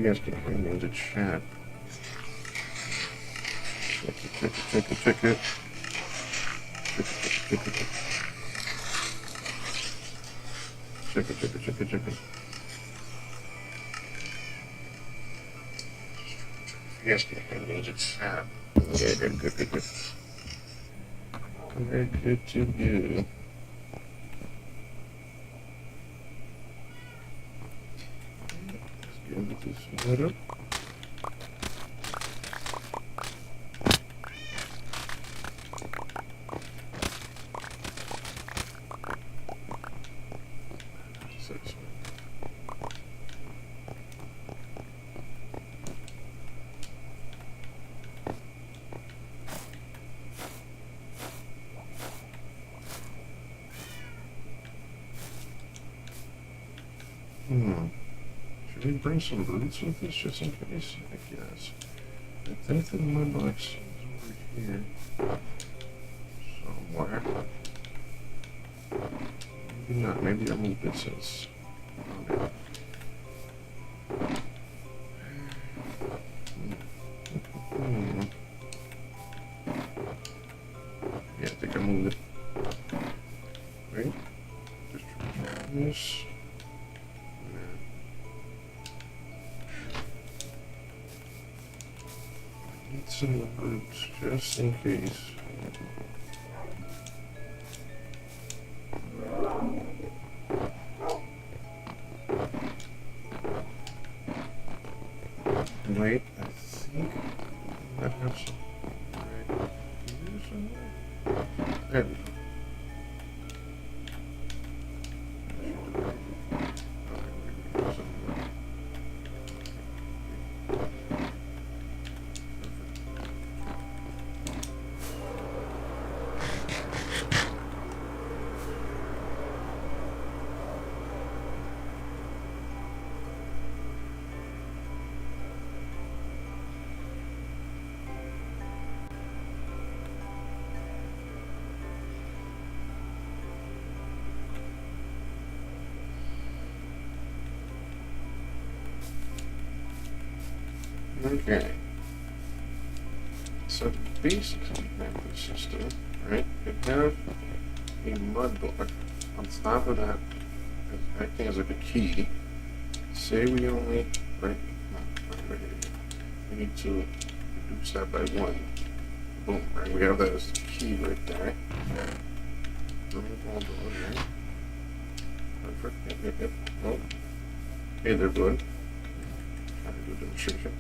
you guys can hear me in the chat. Check it, check it, check it, check it. Check it, check it, check it. Check it, check it, check it, check it. You guys can hear me in the chat. Yeah, good, good, good, good. Very good to you. Let's get this set up. Should we bring some boots with us just in case? I guess. I think the mud box is over here somewhere. Maybe not. Maybe I'll move this as. Yeah, I think I moved it. Wait. Just try this. Need some boots just in case. Wait, I think I have some right here somewhere. There we go. Okay. So basically, we have the system, right? We have a mud block. On top of that, it's acting as like a key. Say we only, right? We need to reduce that by 1. Boom, right? We have that as the key right there. Remove all doors, right? Perfect. Yep, yep, yep. Oh. Hey there, bud. Trying to do a demonstration.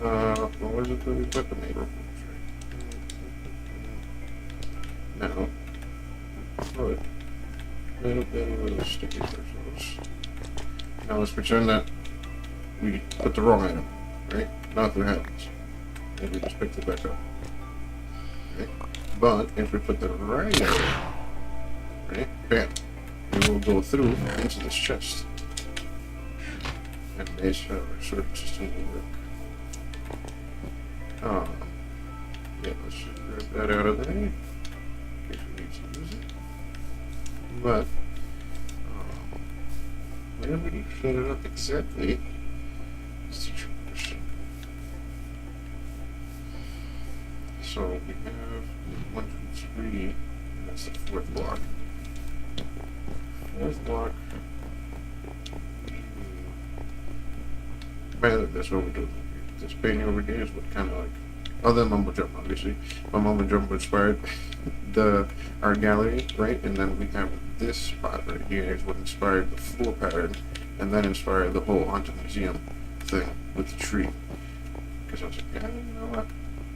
What was it that we put the neighbor? Now, put a little bit of those sticky circles. Now let's pretend that we put the wrong item, right? Nothing happens. And we just picked it back up. Right? But if we put the right item, right? Bam. It will go through into this chest. And this sort of system will work. Yeah, let's just grab that out of there in case we need to use it. But, where would you set it up exactly? That's the trick question. So we have 1, 2, 3, and that's the 4th block. 4th block. That's what we're doing. This painting over here is what kind of like, other than Mumbo Jumbo, obviously, but Mumbo Jumbo inspired our gallery, right? And then we have this spot right here is what inspired the floor pattern, and then inspired the whole haunted museum thing with the tree. Because I was like, yeah, you know what?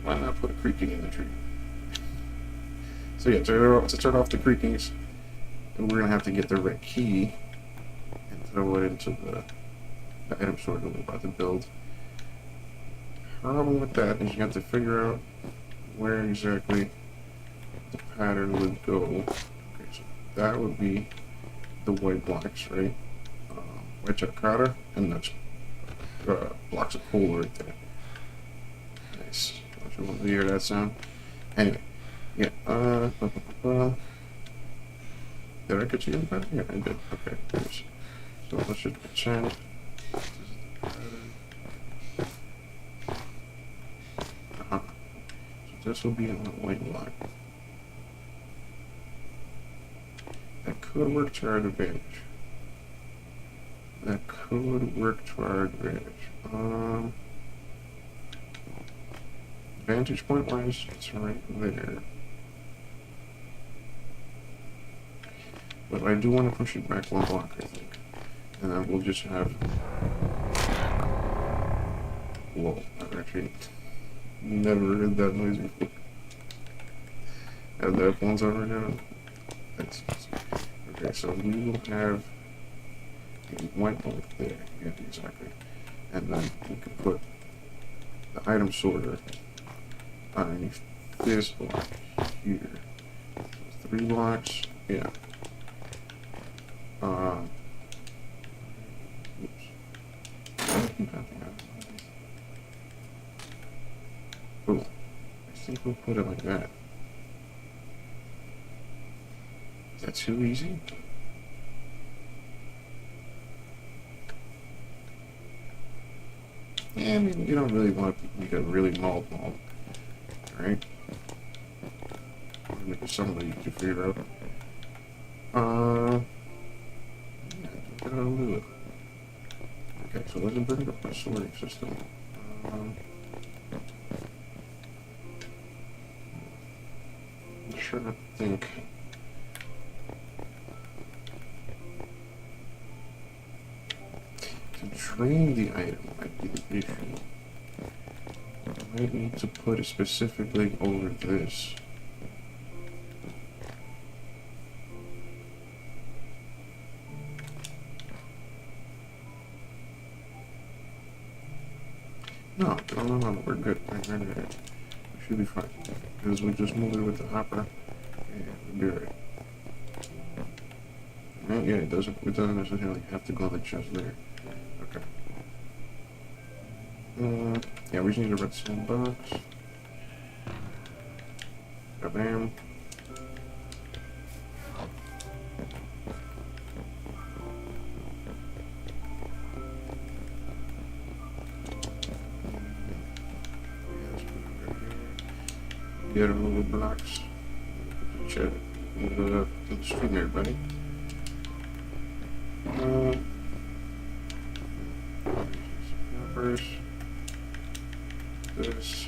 Why not put a creaking in the tree? So yeah, to turn off the creakings, we're gonna have to get the right key and throw it into the item store that we're about to build. Problem with that is you have to figure out where exactly the pattern would go. Okay, so that would be the white blocks, right? White terracotta, and that's blocks of coal right there. Nice. Don't you want to hear that sound? Anyway, yeah. Did I get you in that? Yeah, I did. Okay. So let's just pretend. This will be on a white block. That could work to our advantage. That could work to our advantage. Vantage point wise, it's right there. But I do want to push it back one block, I think. And then we'll just have... Whoa, I've actually never heard that noise before. Have the headphones on right now? That's okay, so we will have a white block there. Yeah, exactly. And then we can put the item sorter underneath this block here. So 3 blocks, yeah. Oops. Cool. I think we'll put it like that. Is that too easy? Yeah, I mean, you don't really want to make a really mold, right? Make it something you can figure out. Yeah, that'll do it. Okay, so let's bring up my sorting system. I'm trying to think. To drain the item might be the issue. I might need to put it specifically over this. No, we're good. Right. We should be fine. Because we just moved it with the hopper. Yeah, we'll be right. Well, yeah, it doesn't necessarily have to go on the chest there. Okay. Yeah, we just need a red sandbox. Bam. Get a little blocks. Check. Move it up to the stream, everybody. First, this,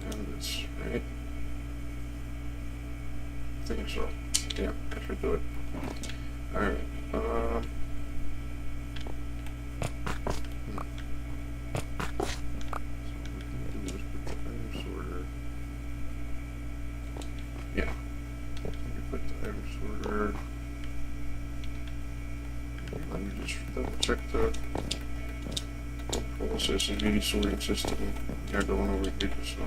and this, right? I think so. Yeah, I should do it. Alright. Check the process and beauty sorting system. Yeah, going over here just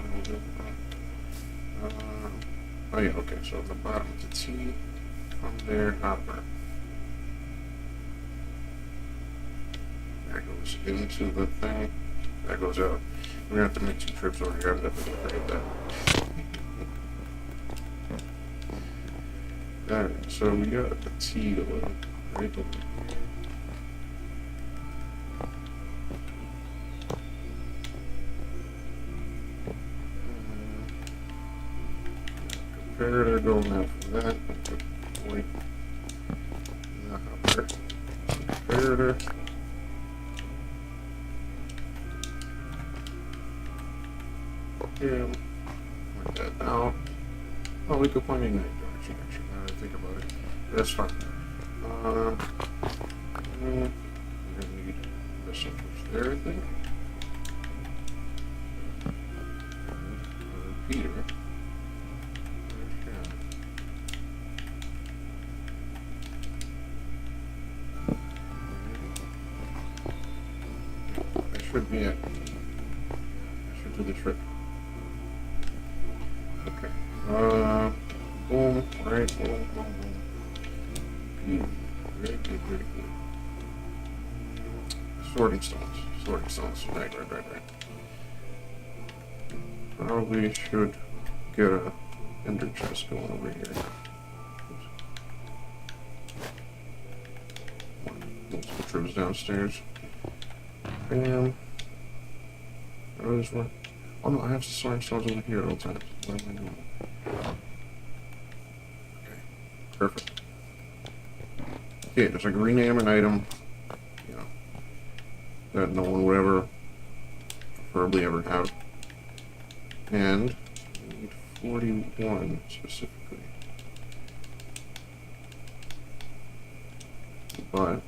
oh yeah, okay, so on the bottom of the T from there, hopper. That goes into the thing, that goes out. We're gonna have to make 2 trips over here, I'm definitely gonna forget that. Alright, so we got the T going right over here. Comparator going out from that. Wait. Comparator. Yeah. Like that now. Oh, we could point in that direction, actually, now that I think about it. That's fine. We're gonna need this one first there, I think. Repeater. Should be it. I should do the trick. Okay. Boom. Right. Boom. Good. Very good. Very good. Sorting stones. Right. Probably should get a ender chest going over here. Let's put those downstairs. Bam. How does this work? Oh no, I have soaring stars over here at all times. What am I doing? Okay, perfect. Yeah, just like rename an item, you know, that no one would ever, preferably ever have. And we need 41 specifically. But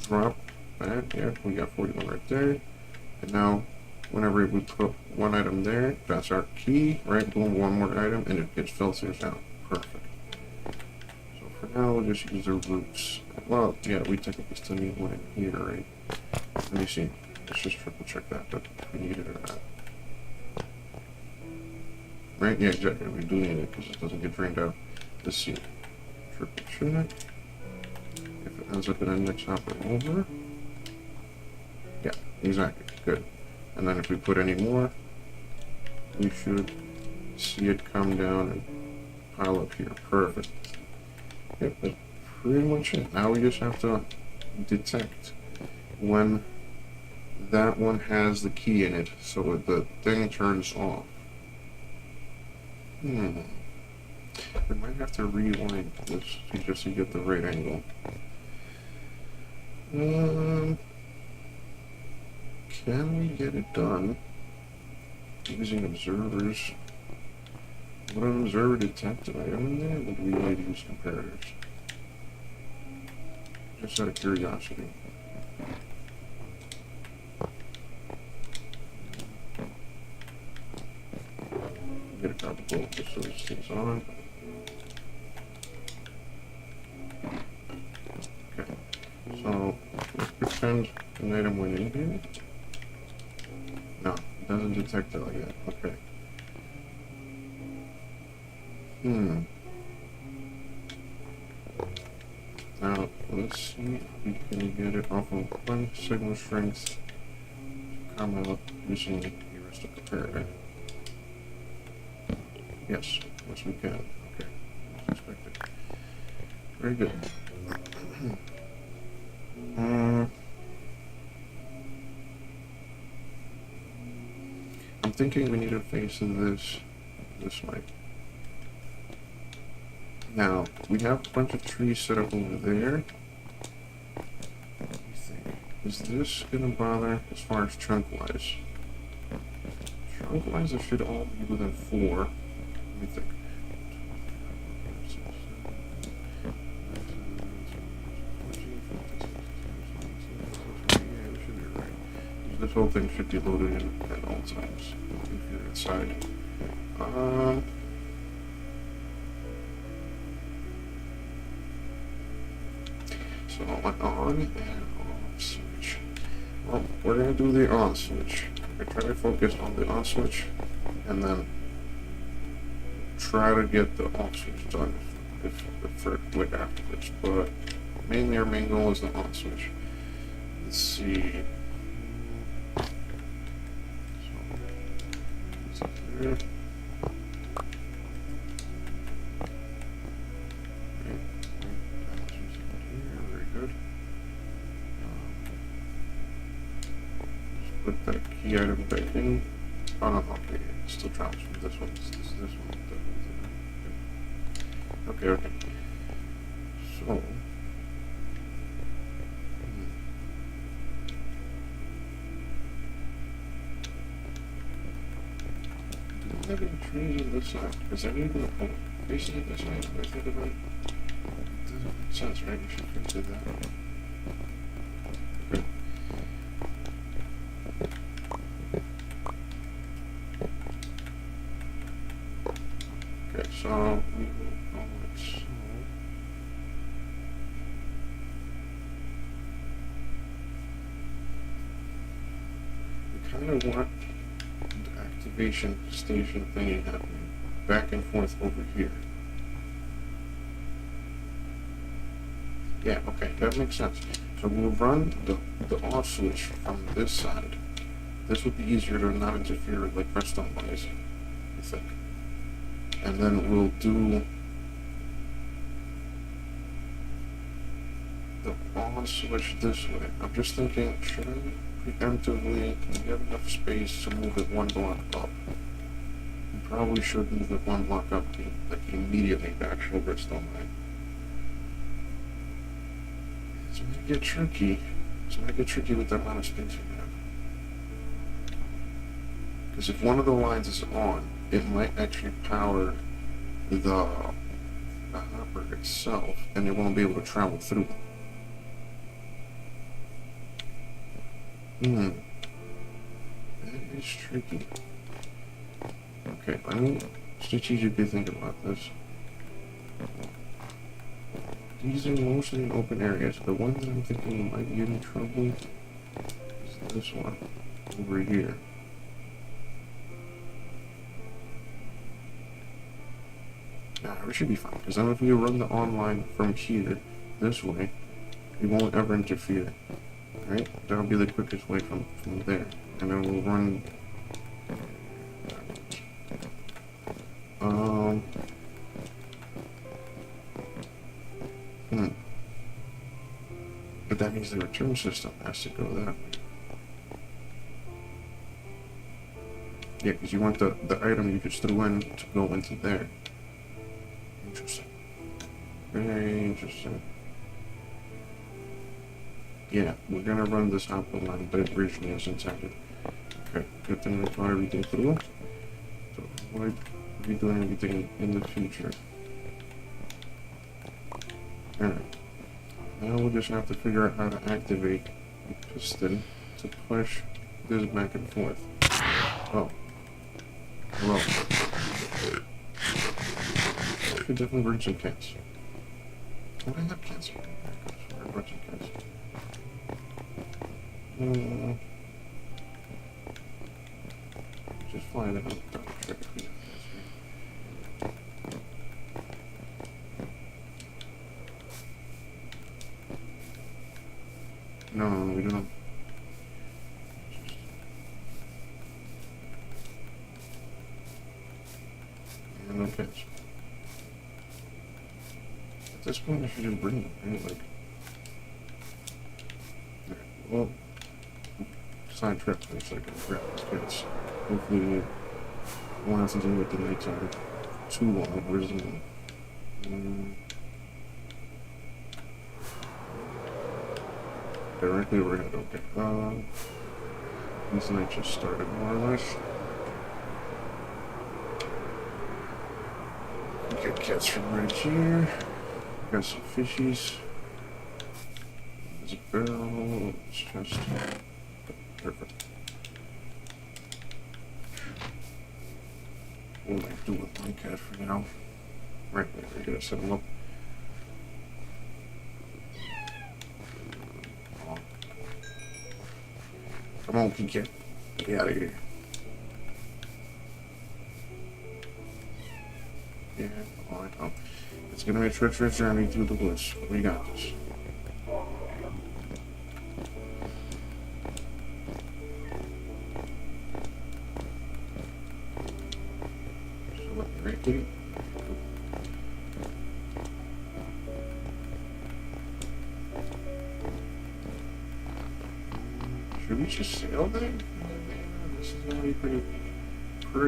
drop that, yeah, we got 41 right there. And now whenever we put one item there, that's our key, right? Boom, one more item, and it gets filters out. Perfect. So for now, we'll just use the roots. Well, yeah, we technically still need one in here, right? Let me see. Let's just triple check that if we need it or not. Right? Yeah, exactly. We do need it because it doesn't get drained out. Let's see. Triple check. If it ends up in a next hopper over. Yeah, exactly. Good. And then if we put any more, we should see it come down and pile up here. Perfect. Yep, that's pretty much it. Now we just have to detect when that one has the key in it, so the thing turns off. We might have to rewind this just to get the right angle. Can we get it done using observers? Would an observer detect an item in there? Would we need to use comparators? Just out of curiosity. Get a couple just so this thing's on. Okay. So let's pretend an item went in here. No, it doesn't detect it like that. Okay. Now, let's see if we can get it off of one signal strength comma using the heuristic comparator. Yes, we can. Okay, as expected. Very good. I'm thinking we need to face this way. Now, we have a bunch of trees set up over there. What do you think? Is this gonna bother as far as chunk-wise? Chunk-wise, it should all be within 4. Let me think. Yeah, we should be right. This whole thing should be loaded in at all times. If you're inside. So an on and off switch. Well, we're gonna do the on switch. I try to focus on the on switch, and then try to get the off switch done if for like afterwards. But mainly our main goal is the on switch. Let's see. So, there. Put that key item back in. Oh no, okay, it still travels from this one. This one. Okay. So. Do we have any trees on this side? Because I need to facing it this way. I think about it. It doesn't make sense, right? You should fix it that way. Okay. So we will call it so. We kind of want the activation station thingy happening back and forth over here. Yeah, okay, that makes sense. So we'll run the off switch from this side. This would be easier to not interfere with like redstone wise, I think. And then we'll do the on switch this way. I'm just thinking, should I preemptively get enough space to move it one block up. You probably should move it one block up, like immediately back over its stone line. It's gonna get tricky. It's gonna get tricky with the amount of space you have. Because if one of the lines is on, it might actually power the hopper itself, and it won't be able to travel through. That is tricky. Okay, let me strategically think about this. These are mostly open areas. The one that I'm thinking might get in trouble is this one over here. Nah, we should be fine, because then if we run the online from here, this way, it won't ever interfere. Right? That'll be the quickest way from there. And then we'll run... But that means the return system has to go that way. Yeah, because you want the item you just threw in to go into there. Interesting. Very interesting. Yeah, we're gonna run this output line, but it originally was intended. Okay, good thing we thought everything through. So avoid redoing everything in the future. Alright. Now we'll just have to figure out how to activate the piston to push this back and forth. Oh. Hello. I could definitely bring some cats. Can I have cats? I brought some cats. Just fly the helicopter. No, we don't. No cats. At this point, I should just bring them, right? Like, well, side trip for a second. Grab these cats. Hopefully, we won't have to deal with the nighttime too long. Where's the moon? Directly overhead, okay. This night just started, more or less. Get cats from right here. Got some fishies. There's a barrel. It's just perfect. What will I do with my cat for now? Right, we're gonna set him up. Come on, Kiki. Get out of here. Yeah, alright. Oh. It's gonna be a treacherous journey through the woods. We got this. So what, right, Kitty? Should we just sail there? This is gonna be pretty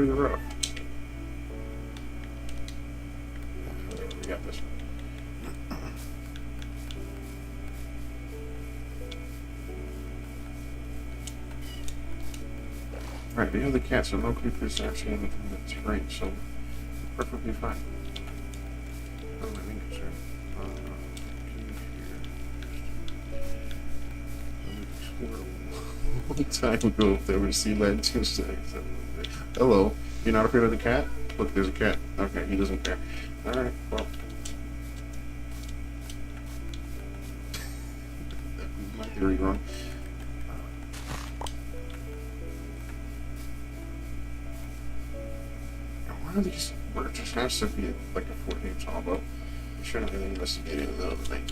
rough. We got this. Alright, the other cats are no creepers actually in the terrain, so perfectly fine. Oh, my fingers are. A long time ago, if there was sea land Tuesday. Hello, you're not afraid of the cat? Look, there's a cat. Okay, he doesn't care. Alright, well. My theory wrong. One of these birds has to be like a 4-day tall, but we shouldn't really investigate it in the middle of the night.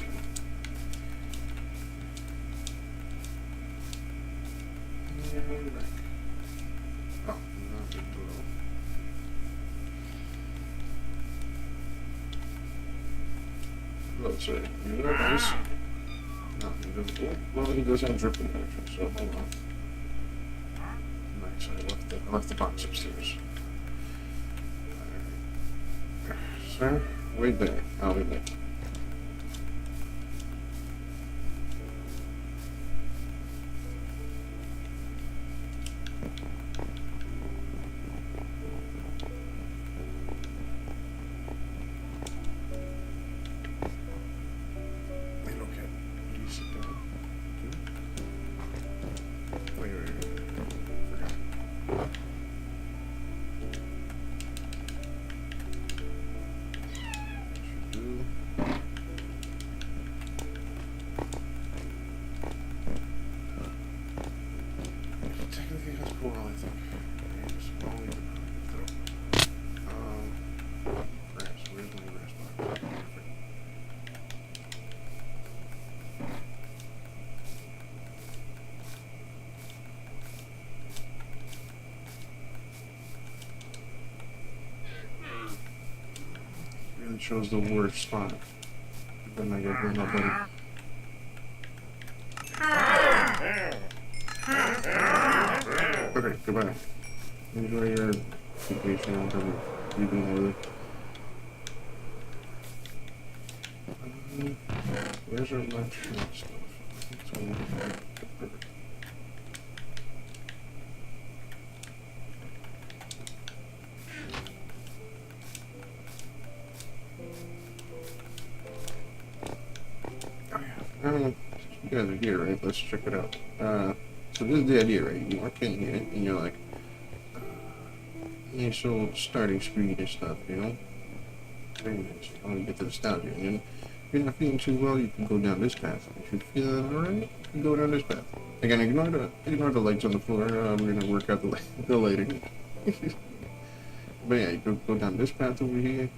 Oh, not good to all. Let's see. You're nice. No, he doesn't. Well, he does have dripping action, so hold on. I left the box upstairs. Sir, wait there. I'll be back. Technically has coral, I think. Grass. Where's my grass box? Really chose the worst spot. Then I get blown up, buddy. Okay, goodbye. Enjoy your vacation or whatever you're doing with it. Where's our lunch and stuff? I think it's all over there. Perfect. Oh yeah. You guys are here, right? Let's check it out. So this is the idea, right? You walk in here and you're like, initial starting speed and stuff, you know? Very nice. You want to get to the start here. And if you're not feeling too well, you can go down this path. If you're feeling alright, you can go down this path. Again, ignore the lights on the floor. We're going to work out the lighting. But yeah, you could go down this path over here.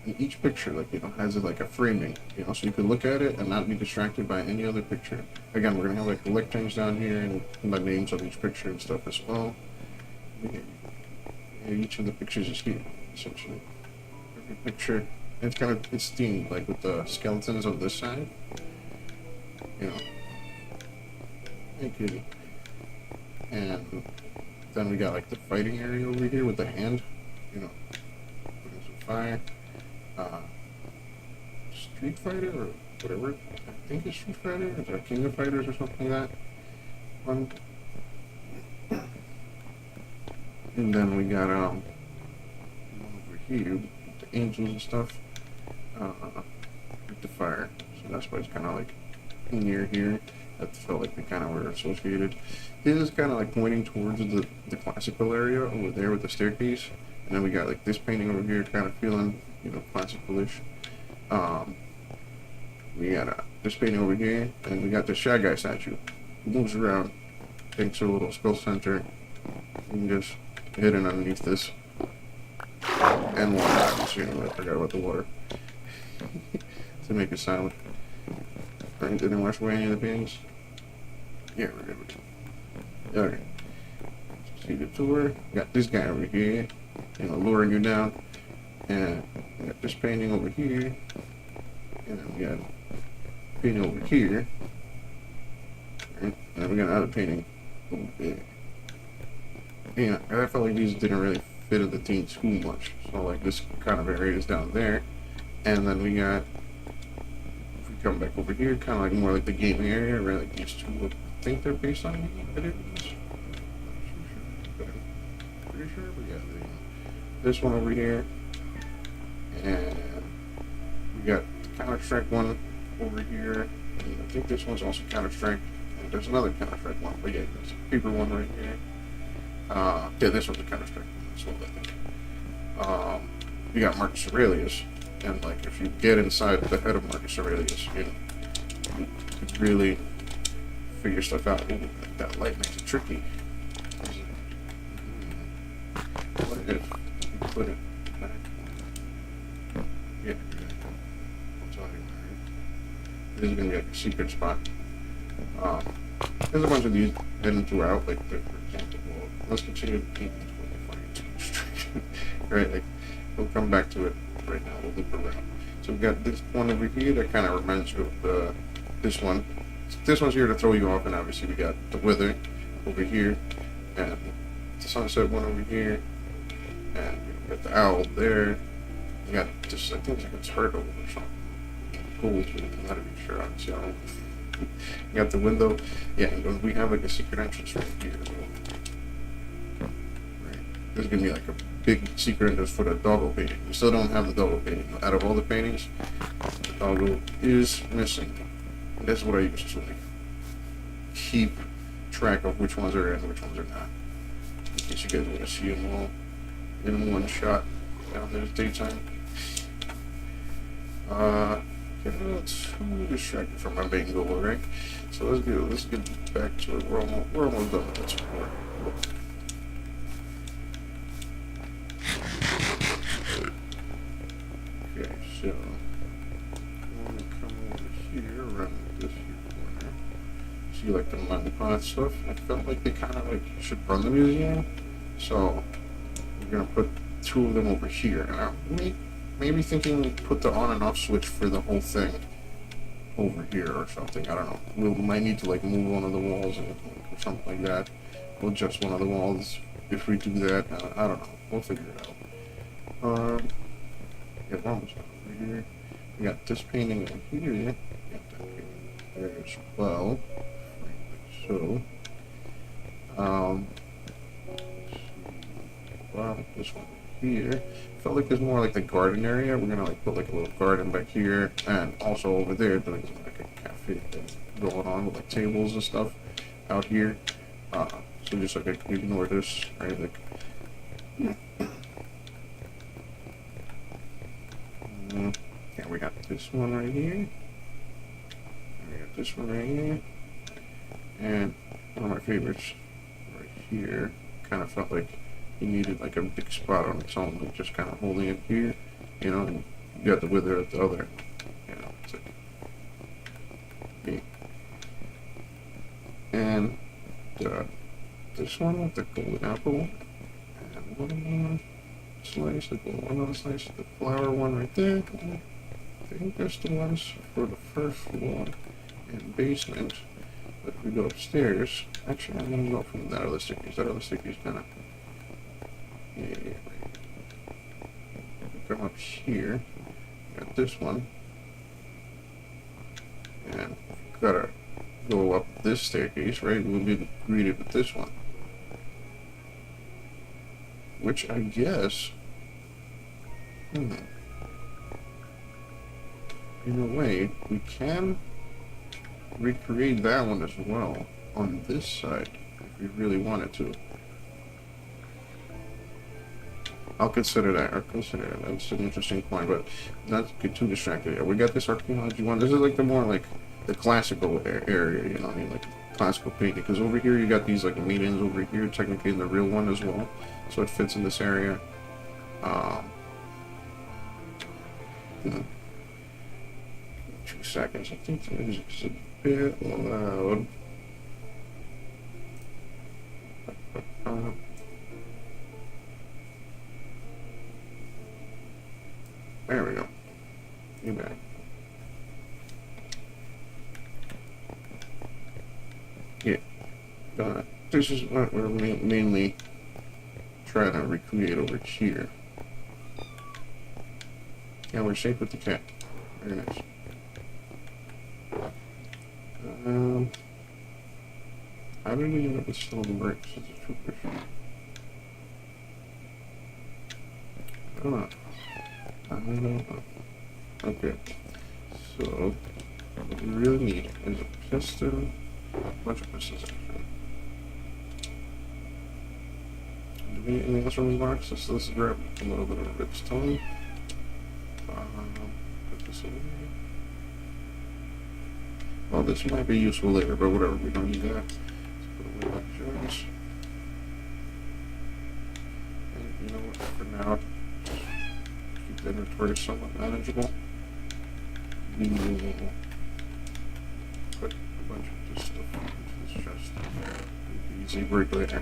And each picture, like, you know, has like a framing, you know, so you could look at it and not be distracted by any other picture. Again, we're gonna have like electrons down here and the names of each picture and stuff as well. Yeah, each of the pictures is here, essentially. Every picture, it's themed, like with the skeletons on this side, you know. Hey, kitty. And then we got like the fighting area over here with the hand, you know, putting some fire. Street Fighter or whatever. I think it's Street Fighter or King of Fighters or something like that. One. And then we got one over here with the angels and stuff. With the fire. So that's why it's kind of like near here. That felt like we kind of were associated. This is kind of like pointing towards the classical area over there with the staircase. And then we got like this painting over here, kind of feeling, you know, classical-ish. We got this painting over here, and we got the Shy Guy statue. It moves around, takes a little skull center, and just hidden underneath this. And water, obviously, I forgot about the water. To make it silent. Right, didn't wash away any of the paintings? Yeah, we're good with it. Okay. See the tour. Got this guy over here, you know, luring you down. And we got this painting over here. And then we got a painting over here. Right? And then we got another painting over there. Yeah, I felt like these didn't really fit in the theme too much. So like this kind of area is down there. And then we got, if we come back over here, kind of like more like the gaming area, right? Like these two, I think they're based on videos. Pretty sure, but yeah, this one over here. And we got the Counter-Strike one over here. And I think this one's also Counter-Strike. And there's another Counter-Strike one, but yeah, there's a paper one right here. Yeah, this one's a Counter-Strike one as well, I think. You got Marcus Aurelius. And like, if you get inside the head of Marcus Aurelius, you know, you could really figure stuff out. Ooh, that light makes it tricky. What if you put it back? Yeah, that's all right. This is gonna be like a secret spot. There's a bunch of these hidden throughout, like for example, well, let's continue to paint this when they find too much. Right, like we'll come back to it right now. We'll loop around. So we've got this one over here that kind of reminds you of this one. This one's here to throw you off, and obviously we got the Wither over here, and the sunset one over here, and we got the owl there. We got this, I think it's like a turtle or something. Gold, I'm not even sure. Honestly, I don't. We got the window. Yeah, we have like a secret entrance right here. Right. There's gonna be like a big secret entrance for the doggo painting. We still don't have the doggo painting. Out of all the paintings, the doggo is missing. And that's what I use to like keep track of which ones are in, which ones are not. In case you guys want to see them all in one shot down there daytime. Getting a little too distracted from my main goal, right? So let's get back to it. We're almost done with that support. Okay, so I'm gonna come over here around this here corner. See like the mutton pot stuff. I felt like they kind of like should run the museum, so we're gonna put two of them over here. And I'm maybe thinking put the on and off switch for the whole thing over here or something. I don't know. We might need to like move one of the walls or something like that. We'll adjust one of the walls if we do that. I don't know. We'll figure it out. Yeah, we're almost done over here. We got this painting over here. We got that painting there as well. Like so. Well, this one here. Felt like there's more like the garden area. We're gonna like put like a little garden back here, and also over there there's like a cafe thing going on with like tables and stuff out here. So just like ignore this, right? Like, yeah, we got this one right here. We got this one right here, and one of my favorites right here. Kind of felt like he needed like a big spot on its own, like just kind of holding it here, you know, and you got the wither at the other, you know, it's like, okay. And this one with the golden apple, and one slice, the golden one slice, the flower one right there. I think that's the ones for the first floor and basement. But if we go upstairs, actually I'm gonna go from that other staircase. That other staircase kind of. Yeah. Come up here. Got this one. And gotta go up this staircase, right? We'll be greeted with this one. Which I guess. In a way, we can recreate that one as well on this side if we really wanted to. I'll consider that. That's an interesting point, but not get too distracted. Yeah, we got this archaeology one. This is like the more like the classical area, you know what I mean? Like classical painting. Because over here you got these like meetings over here, technically in the real one as well. So it fits in this area. 2 seconds. I think that is just a bit loud. There we go. You back. Yeah. This is what we're mainly trying to recreate over here. Yeah, we're safe with the cat. Very nice. How did we end up with stone bricks? That's a true question. I don't know. Okay. So, what we really need is a piston, a bunch of pistons actually. Do we need anything else from the box? Let's grab a little bit of redstone. Put this away. Well, this might be useful later, but whatever, we don't need that. Let's put away that jars. And you know what, for now, keep the inventory somewhat manageable. We will put a bunch of this stuff into this chest. Easy break later.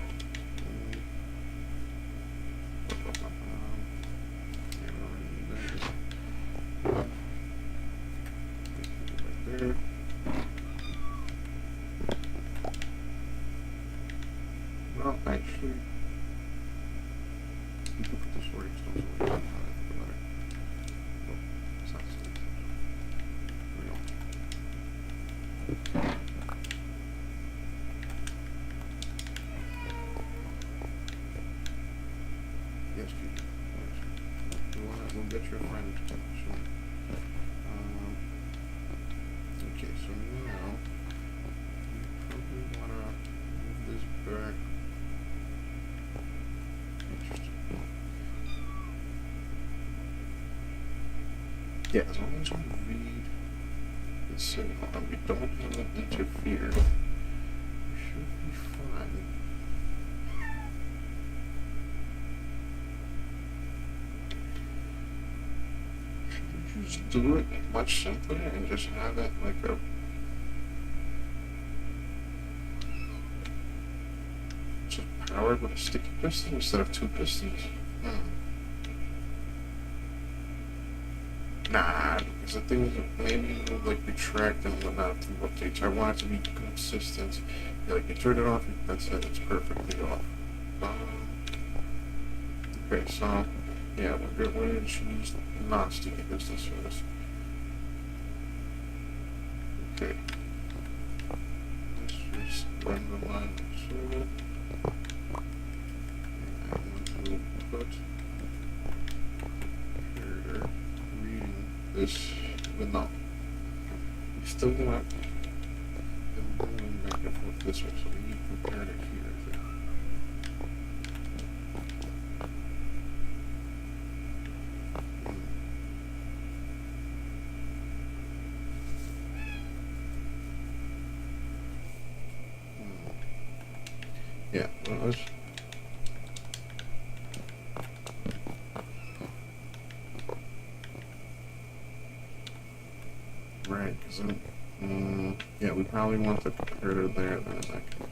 Well, actually, You can put the sorting stones away. Oh, it's not sorting stones. There we go. Yes, Peter. We'll get your friend soon. Okay, so now you probably want to move this back. Interesting. Yeah, as long as we read the signal and we don't have it interfere, we should be fine. Should we just do it much simpler and just have it like a just powered with a sticky piston instead of two pistons? Nah, because the thing is, maybe it will like retract and whatnot through updates. I want it to be consistent. Yeah, like you turn it off, that's it. It's perfectly off. Okay, so yeah, we're going to choose non-sticky pistons for this. Okay. Let's just run the line like so. And I'm going to put here reading this, but no. We still want them going back and forth this way, so we need to compare it here. Yeah, well, let's. Right, because then, yeah, we probably want the comparator there then in that case.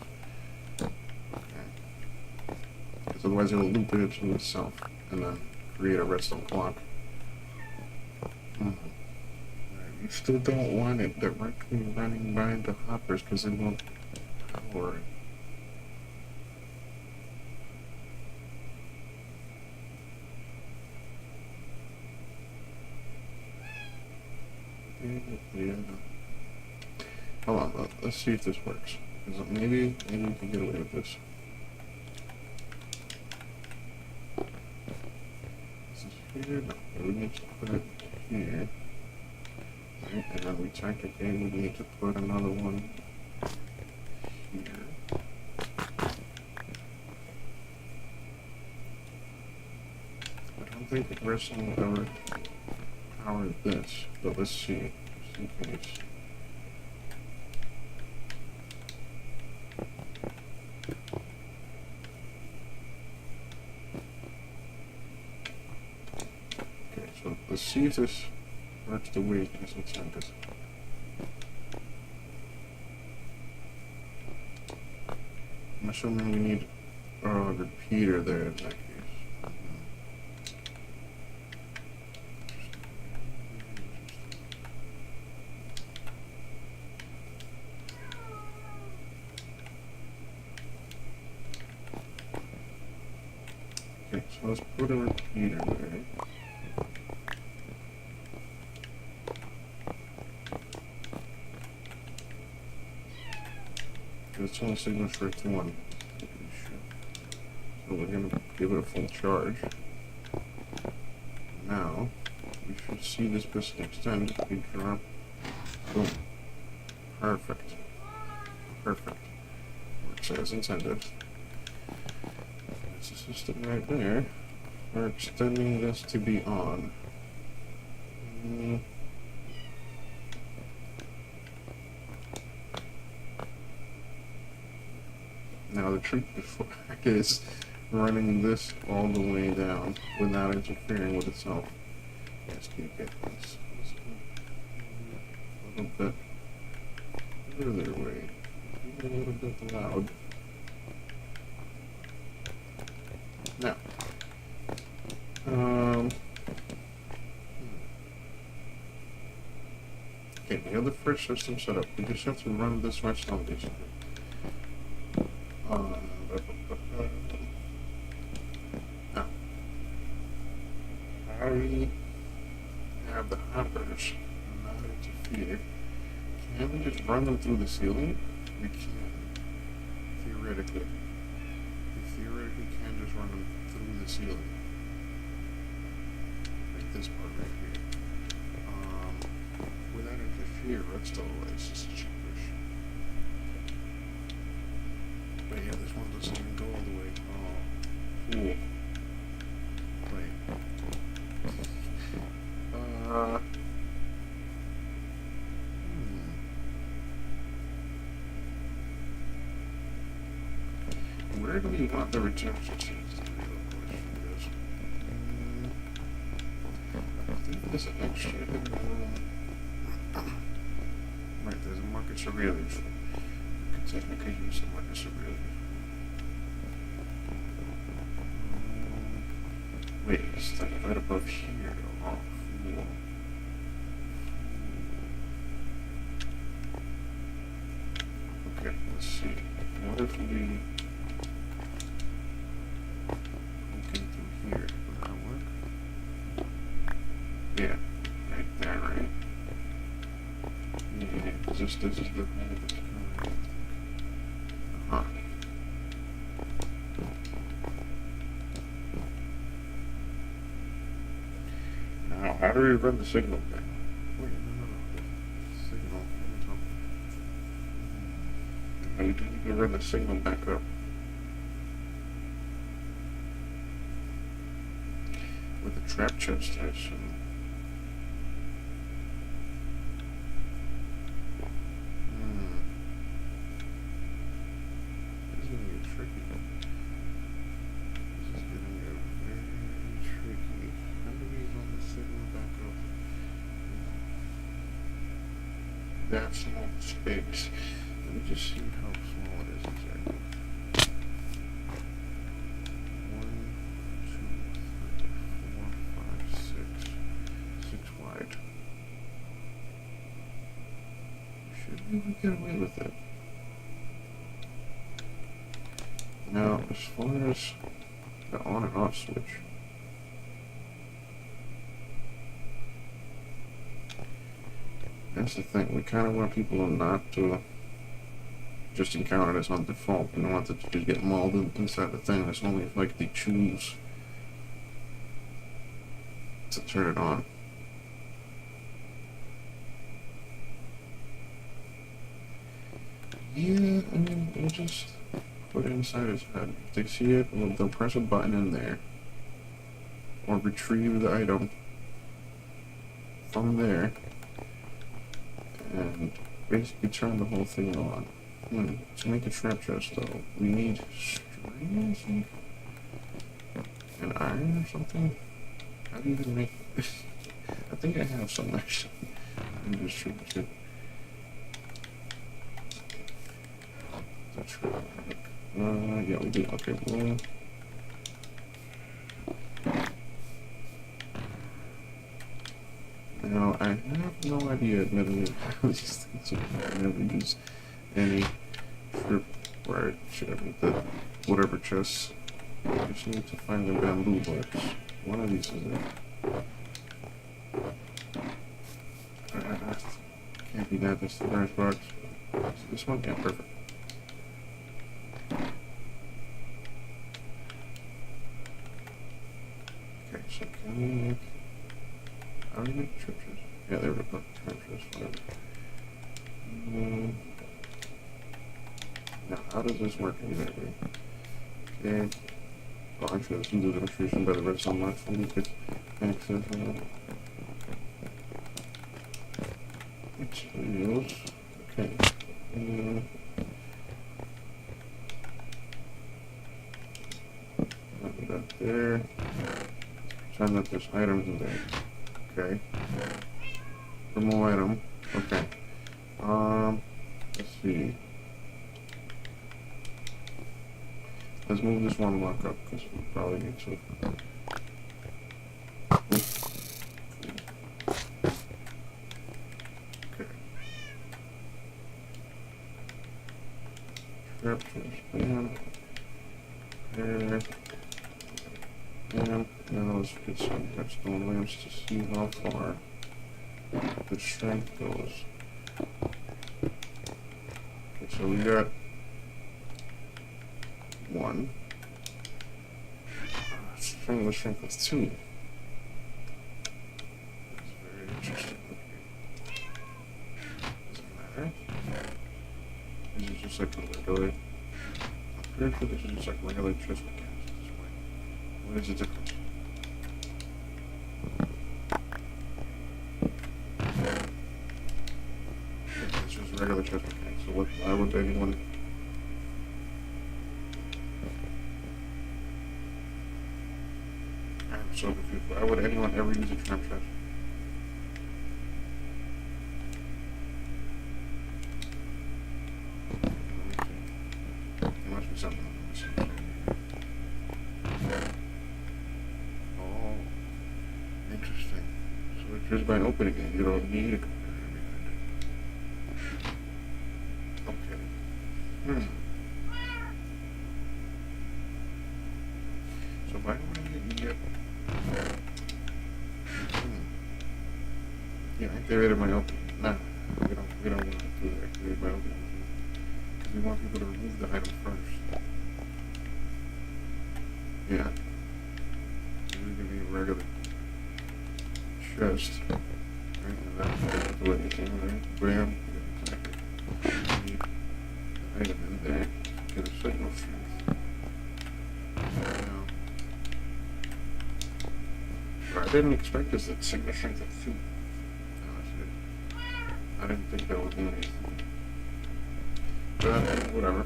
Okay. Because otherwise it'll loop it into itself and then create a redstone clock. Right, you still don't want it directly running by the hoppers because it won't power it. Yeah. Hold on, let's see if this works. Maybe we can get away with this. This is here. No, we need to put it here. Right, and then we technically we need to put another one here. I don't think the person will ever power this, but let's see. Just in case. Okay, so let's see if this works the way it is intended. I'm assuming we need a repeater there in that case. Okay, so let's put a repeater there. It's only signals for it's one. So we're going to give it a full charge. Now, we should see this piston extend. We drop. Boom. Perfect. Perfect. Works as intended. That's the system right there. We're extending this to be on. Now the trick before is running this all the way down without interfering with itself. Let's keep it this a little bit further away. A little bit loud. Now, okay, we have the first system set up. We just have to run this redstone basically. Now, how do we have the hoppers not interfere? Can we just run them through the ceiling? We can, theoretically. We theoretically can just run them through the ceiling. Like this part right here. Would that interfere? That's still it's just cheapish. But yeah, this one doesn't even go all the way. Oh, cool. Wait. Where do we want the retention seats? Is the real question is. I think there's an extra room. Right, there's a Marcus Aurelius. We could technically use the Marcus Aurelius. Wait, it's like right above here. Oh, cool. Okay, let's see. What if we look in through here? Would that work? Yeah, right there, right? Yeah, because this is the hole that's coming, I think. Uh-huh. Now, how do we run the signal back? Wait, no. The signal, what am I talking about? How do we run the signal back up? With a trap chest, I assume. This is gonna get tricky. This is gonna get very tricky. How do we run the signal back up? That small space. Let me just see how small it is exactly. 1, 2, 3, 4, 5, 6. 6 wide. Should we get away with it? Now, as far as the on and off switch, that's the thing. We kind of want people not to just encounter this on default. We don't want it to just get molded inside the thing. That's only if like they choose to turn it on. Yeah, I mean, we'll just put it inside his head. If they see it, they'll press a button in there, or retrieve the item from there, and basically turn the whole thing on. To make a trap chest, though, we need string, I think? An iron or something? How do you even make... I think I have some, actually. I'm just sure. That's right. Yeah, we do. Okay, well... Now, I have no idea, admittedly, how these things are. I never use any trip where I should have the whatever chests. I just need to find the bamboo blocks. One of these is it. Can't be that, that's the branch box. This one? Yeah, perfect. Okay, so can we make... How do you make trip chests? Yeah, there we go. Trip chests, whatever. Now, how does this work exactly? Okay. Oh, actually, let's do the demonstration by the redstone box so we could access materials. Okay. Put that there. Pretend that there's items in there. Okay. Remove item. Okay. Let's see. Let's move this one block up because we probably need to. Okay. Trap chest, bam. There. Bam. Now let's get some redstone lamps to see how far the strength goes. Okay, so we got 1. Strength with 2. That's very interesting. Okay. Doesn't matter. This is just like a regular. I'm pretty sure this is just like regular chest mechanics at this point. What is the difference? It's just regular chest mechanics. So why would anyone? I'm so confused. Why would anyone ever use a tramp chest? There must be something. Let me see. Oh, interesting. So it's just by opening it, you don't need a computer behind it. Okay. So why don't we get? Yeah, activated my opening. Nah, we don't want to activate my opening because we want people to remove the item first. Yeah. This is gonna be a regular chest. Right, and that's the way it came, right? Bam. Exactly. Need the item in there. Get a signal strength. Now, I didn't expect this at signal strength of 2. I didn't think that would mean anything. But whatever.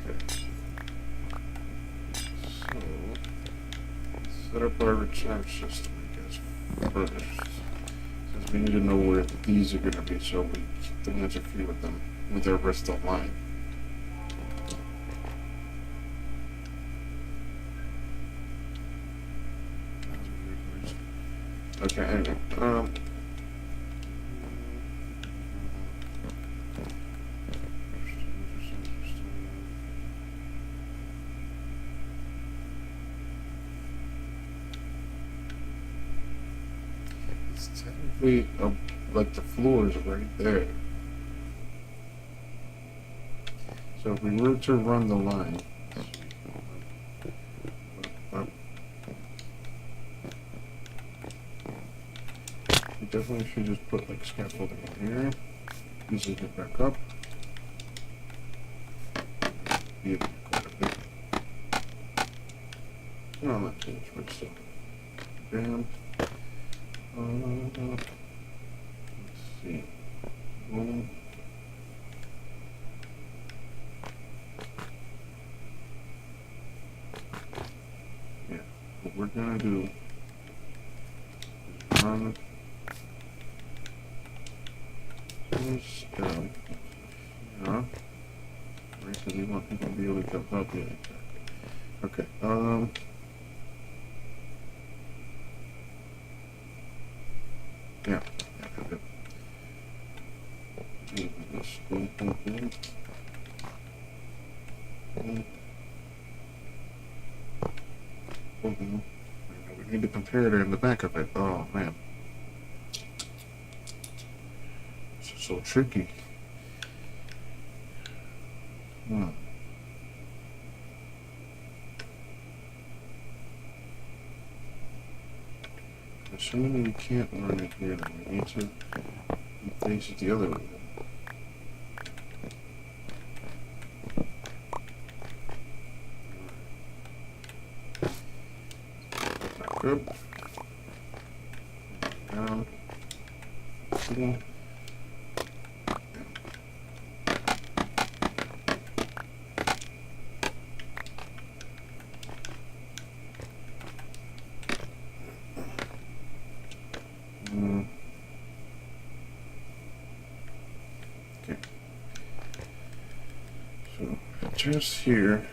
Okay. So let's set up our return system, I guess, first. Since we need to know where these are gonna be so we keep them interfere with them with their rest online. Okay, anyway, it's technically, like the floor is right there. So if we were to run the line, we definitely should just put like scaffolding in here. Easily get back up. Be able to go a bit. No, not too much, but still. Bam. Let's see. Boom. Yeah. What we're gonna do is run this down. Yeah. Right, because we want people to be able to jump up here. Okay. Yeah. Good. This. Boom, boom, boom. Boom. Boom, boom. We need the comparator in the back of it. Oh, man. This is so tricky. Assuming we can't run it here, then we need to face it the other way. Good. Down. Cool. Okay. So just here.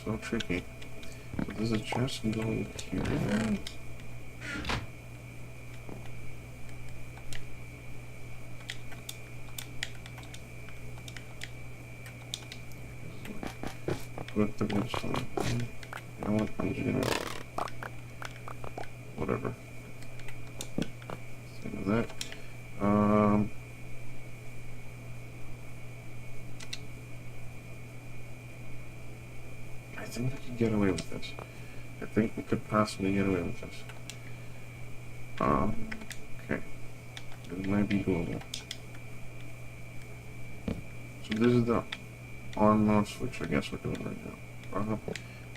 So tricky. So there's a chest going here. put the redstone in. You know what? I'm just gonna whatever. Think of that. I think we could get away with this. I think we could possibly get away with this. Okay. It might be doable. So this is the on-off switch I guess we're doing right now.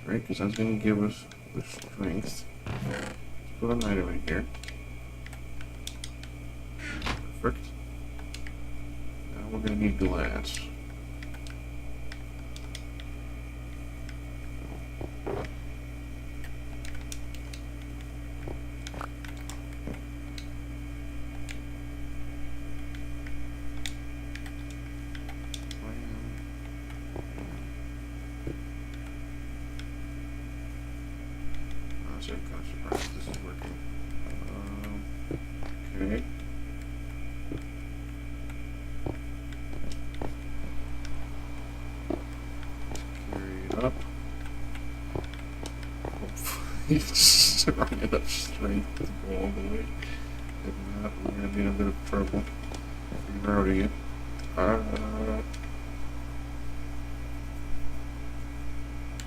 Right, because that's going to give us the strength. Let's put an item in here. Perfect. Now we're going to need glass. I'm kind of surprised this is working. Okay. Carry it up. Hopefully it's strong enough strength to go all the way. If not, we're going to be in a bit of trouble rerouting it.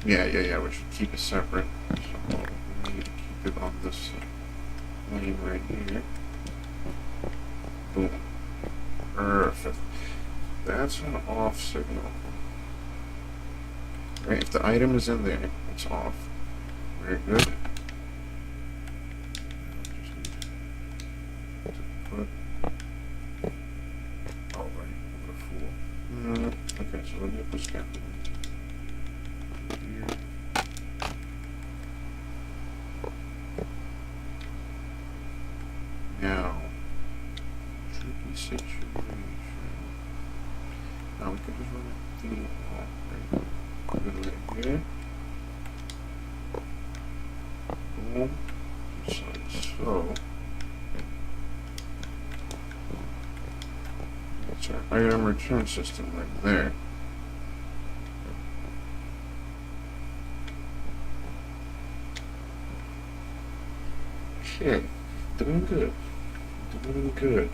Yeah, we should keep it separate. So we need to keep it on this lane right here. Boom. Perfect. That's an off signal. Right, if the item is in there, it's off. Very good. Just need to put... Oh, right, what a fool. Okay, so we're going to put scaffolding. Now, tricky situation. Now we can just run it through the wall. Right? Put it right here. Boom. Just like so. That's our item return system right there. Okay, doing good. Doing good.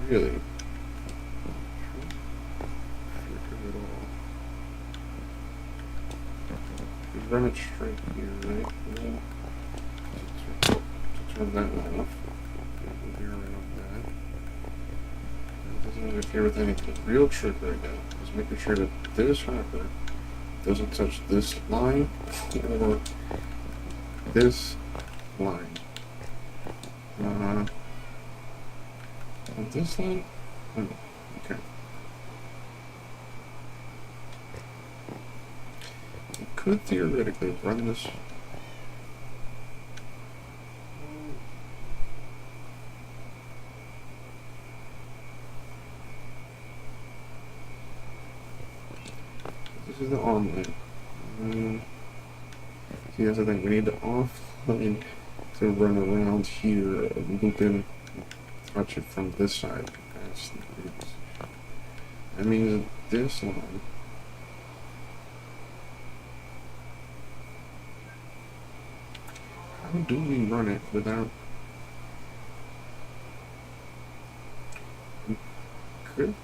Really. Trigger it all. We run it straight here, right? To turn that one off. We'll be around that. It doesn't interfere with anything. The real trick right now is making sure that this hopper doesn't touch this line or this line. On this line? Oh, okay. You could theoretically run this. This is the on lane. See, that's the thing. We need the off lane to run around here, loop in, touch it from this side. That means this line. How do we run it without? We could.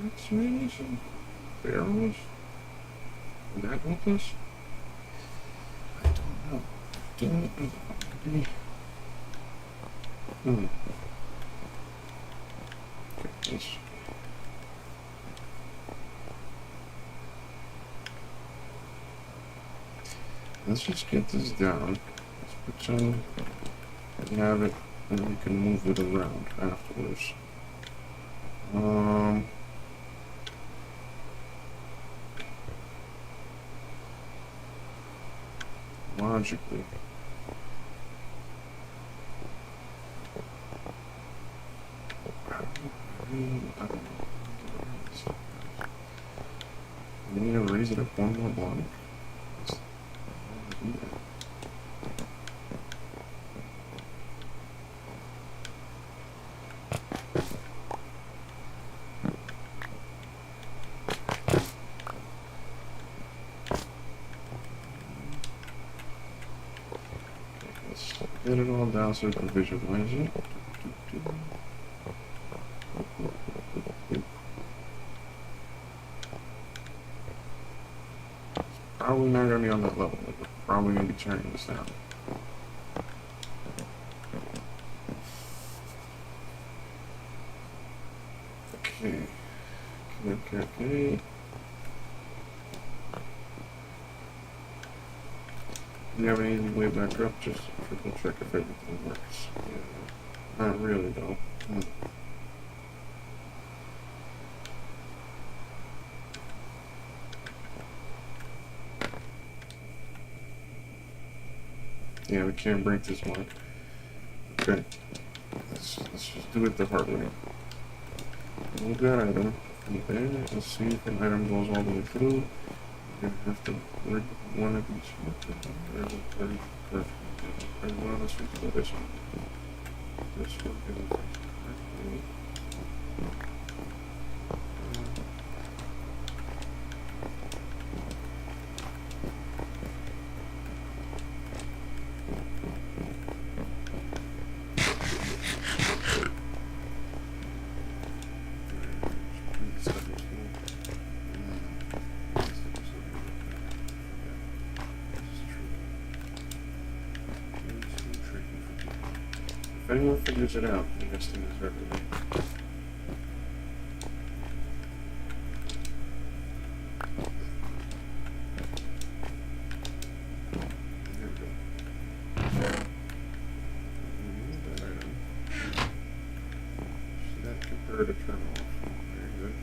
Let's maybe some barrels. Would that help us? I don't know. Okay, let's just get this down. Let's put some and have it, and we can move it around afterwards. Logically. I don't know. We need to raise it up one more block. Get it all down so we can visualize it. Probably not gonna be on that level. We're probably gonna be turning this down. Okay. Okay. Do you have an easy way back up? Just triple check if everything works. Yeah. Not really though. Yeah, we can't break this mark. Okay. Let's just do it the hard way. Move that item from there. Let's see if an item goes all the way through. You're gonna have to break one of each. Perfect. Well, let's do this one. This one. If anyone figures it out, the next thing is everything. There we go. That item. See that converter to turn off. Very good.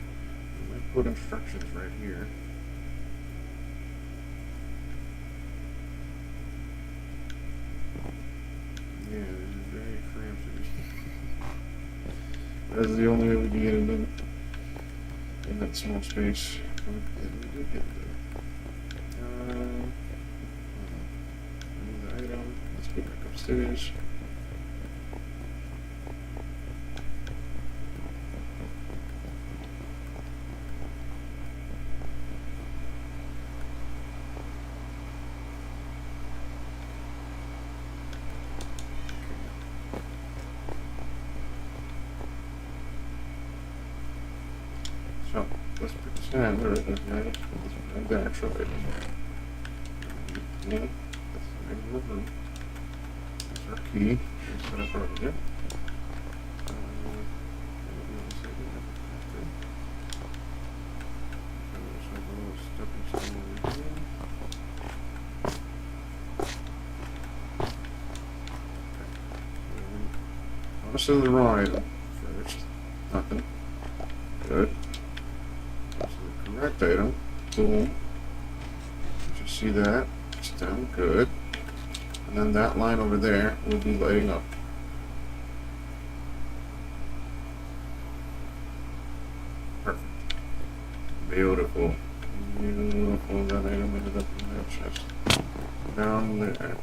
I might put instructions right here. Yeah, this is very cramped. That's the only way we can get it in that small space. Okay, we did get there. Move the item. Let's go back upstairs. So, let's put this in. Where is it? Right? The actual item. Yeah, that's the name of the room. That's our key. Let's set up over there. I'm still the wrong item first. Nothing. Good. So the correct item. Boom. You should see that. It's down. Good. And then that line over there will be lighting up. Perfect. Beautiful. Beautiful. That item ended up in that chest. Down there.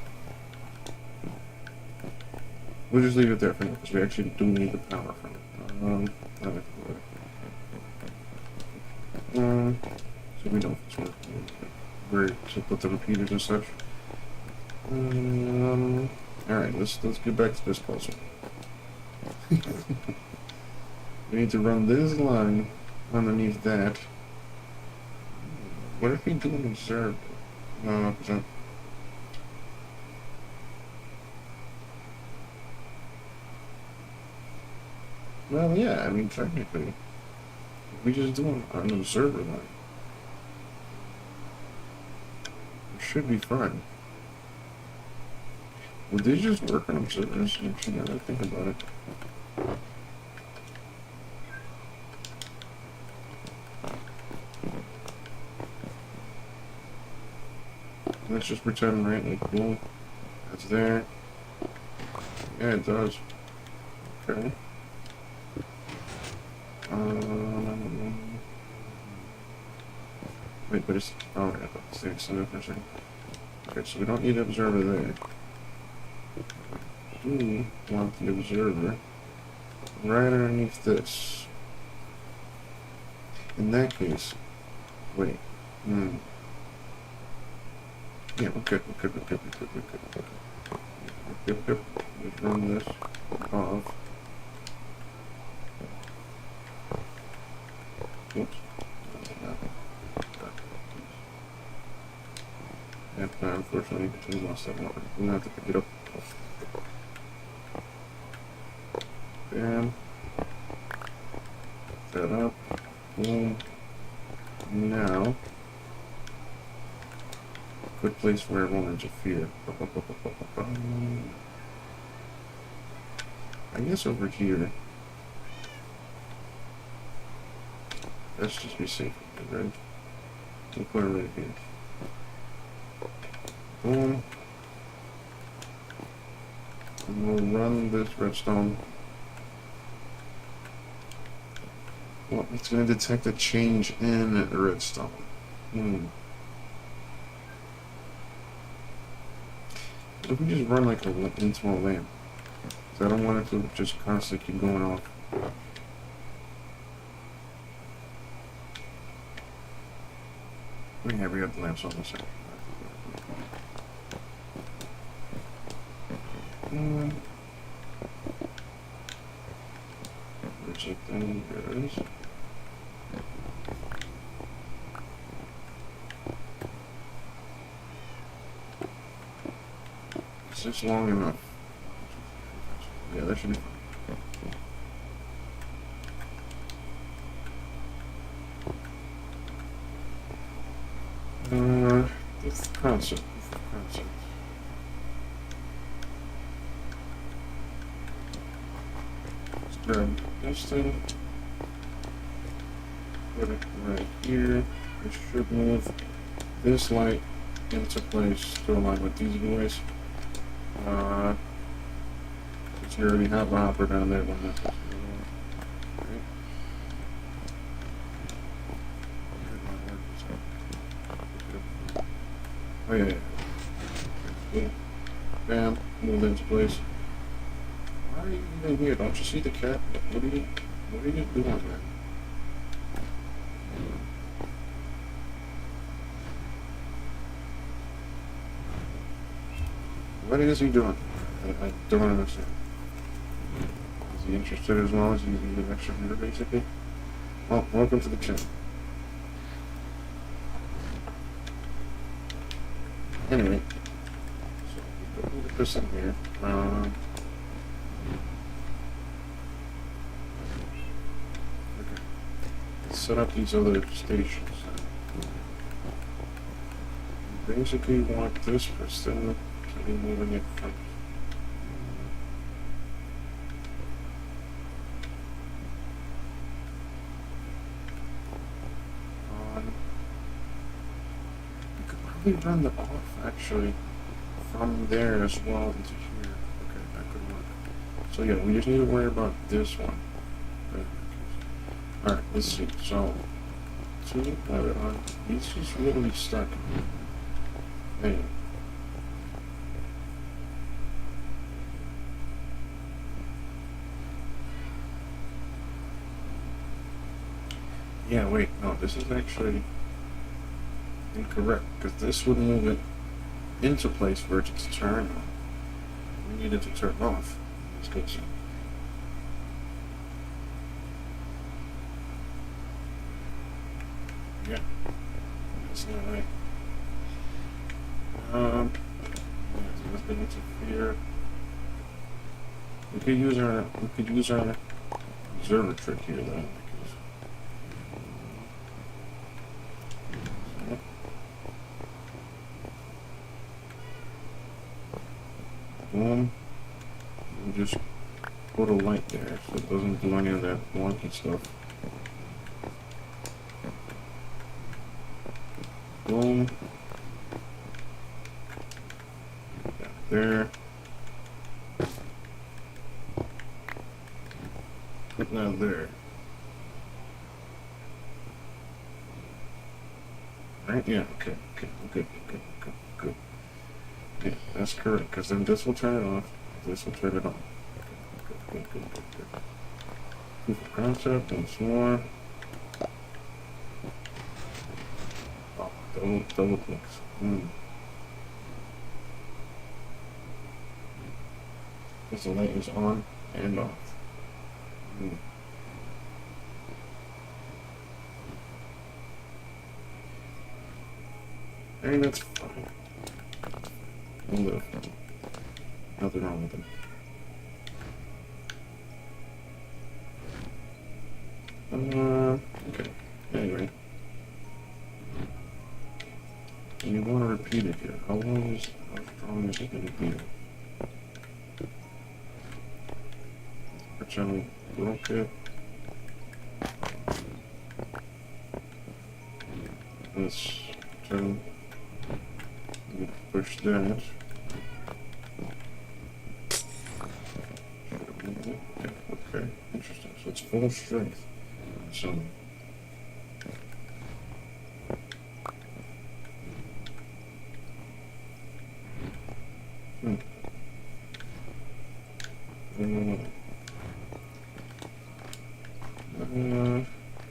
We'll just leave it there for now because we actually do need the power from it. So we don't sort of where to put the repeaters and such. Alright, let's get back to this puzzle. We need to run this line underneath that. What if we do an observed? No, because well, yeah, I mean, technically, we just do an observer line. It should be fine. Would they just work on observers? Actually, now that I think about it. Let's just pretend, right? Like, boom, that's there. Yeah, it does. Okay. Wait, but it's... Oh, I thought the same side for a second. Okay, so we don't need an observer there. We want the observer right underneath this. In that case... Wait. Yeah, we're good. Yep. Just run this off. Oops. And unfortunately, we lost that one. We're gonna have to pick it up. Bam. That up. Boom. Now, good place where it won't interfere. I guess over here. Let's just be safe, right? We'll put it right here. Boom. And we'll run this redstone. Well, it's going to detect a change in redstone. What if we just run like into a lamp? So I don't want it to just constantly keep going off. Yeah, we got the lamps on the side. There's a thing, there it is. Is this long enough? Yeah, that should be fine. This concept. Let's grab this thing. Put it right here. It should move this light into place to align with these boys. Since you already have a hopper down there, one that. Oh yeah. Bam, move into place. Why are you even here? Don't you see the cat? What are you doing, man? What is he doing? I don't understand. Is he interested as well as you need an extra viewer, basically? Well, welcome to the channel. Anyway, so we put this in here. Okay. Let's set up these other stations. We basically want this person to be moving it first. We run the off actually from there as well into here. Okay, that could work. So yeah, we just need to worry about this one. Okay. Alright, let's see. So he's just literally stuck. Man. Yeah, wait, no, this is actually incorrect, because this would move it into place for it to turn on. We need it to turn off in this case. Yeah, that's not right. Yeah, so let's get into fear. We could use our observer trick here though. Boom. And just put a light there so it doesn't do any of that wonky stuff. Boom. Got it there. Put that there. Right? Yeah, okay, good. Yeah, that's correct, because then this will turn it off, this will turn it on. Good. Proof of concept, once more. Oh, double clicks. Because the light is on and off. Hmm. I mean, that's fine. We'll live. Nothing wrong with them. Okay. Anyway. And you want to repeat it here. How strong is it going to be? Pretend we broke it. Let's turn. Push that. Okay, interesting. So it's full strength. So.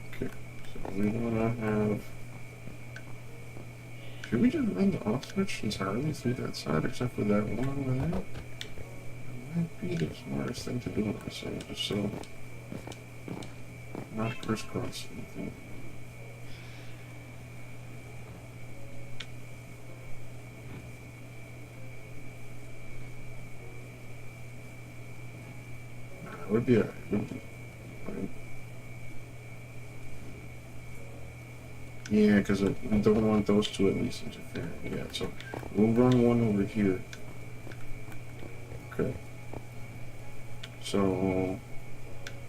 Okay, so we want to have. Should we just run the off switch entirely through that side, except for that one over there? That might be the smartest thing to do, so just so not crisscross anything. Nah, it would be alright. Would be fine. Yeah, because we don't want those two at least interfering. Yeah, so we'll run one over here. Okay. So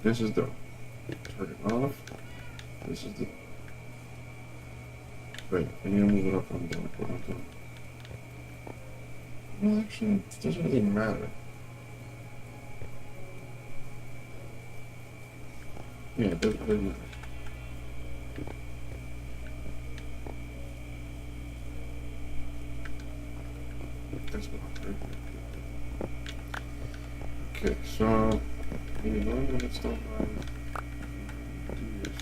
this is the turn it off. This is the. Wait, I need to move it up on the what I'm doing. Well, actually, it doesn't really matter. Yeah, it doesn't really matter. That's what I'm doing. Okay, so when you're going to install my do this.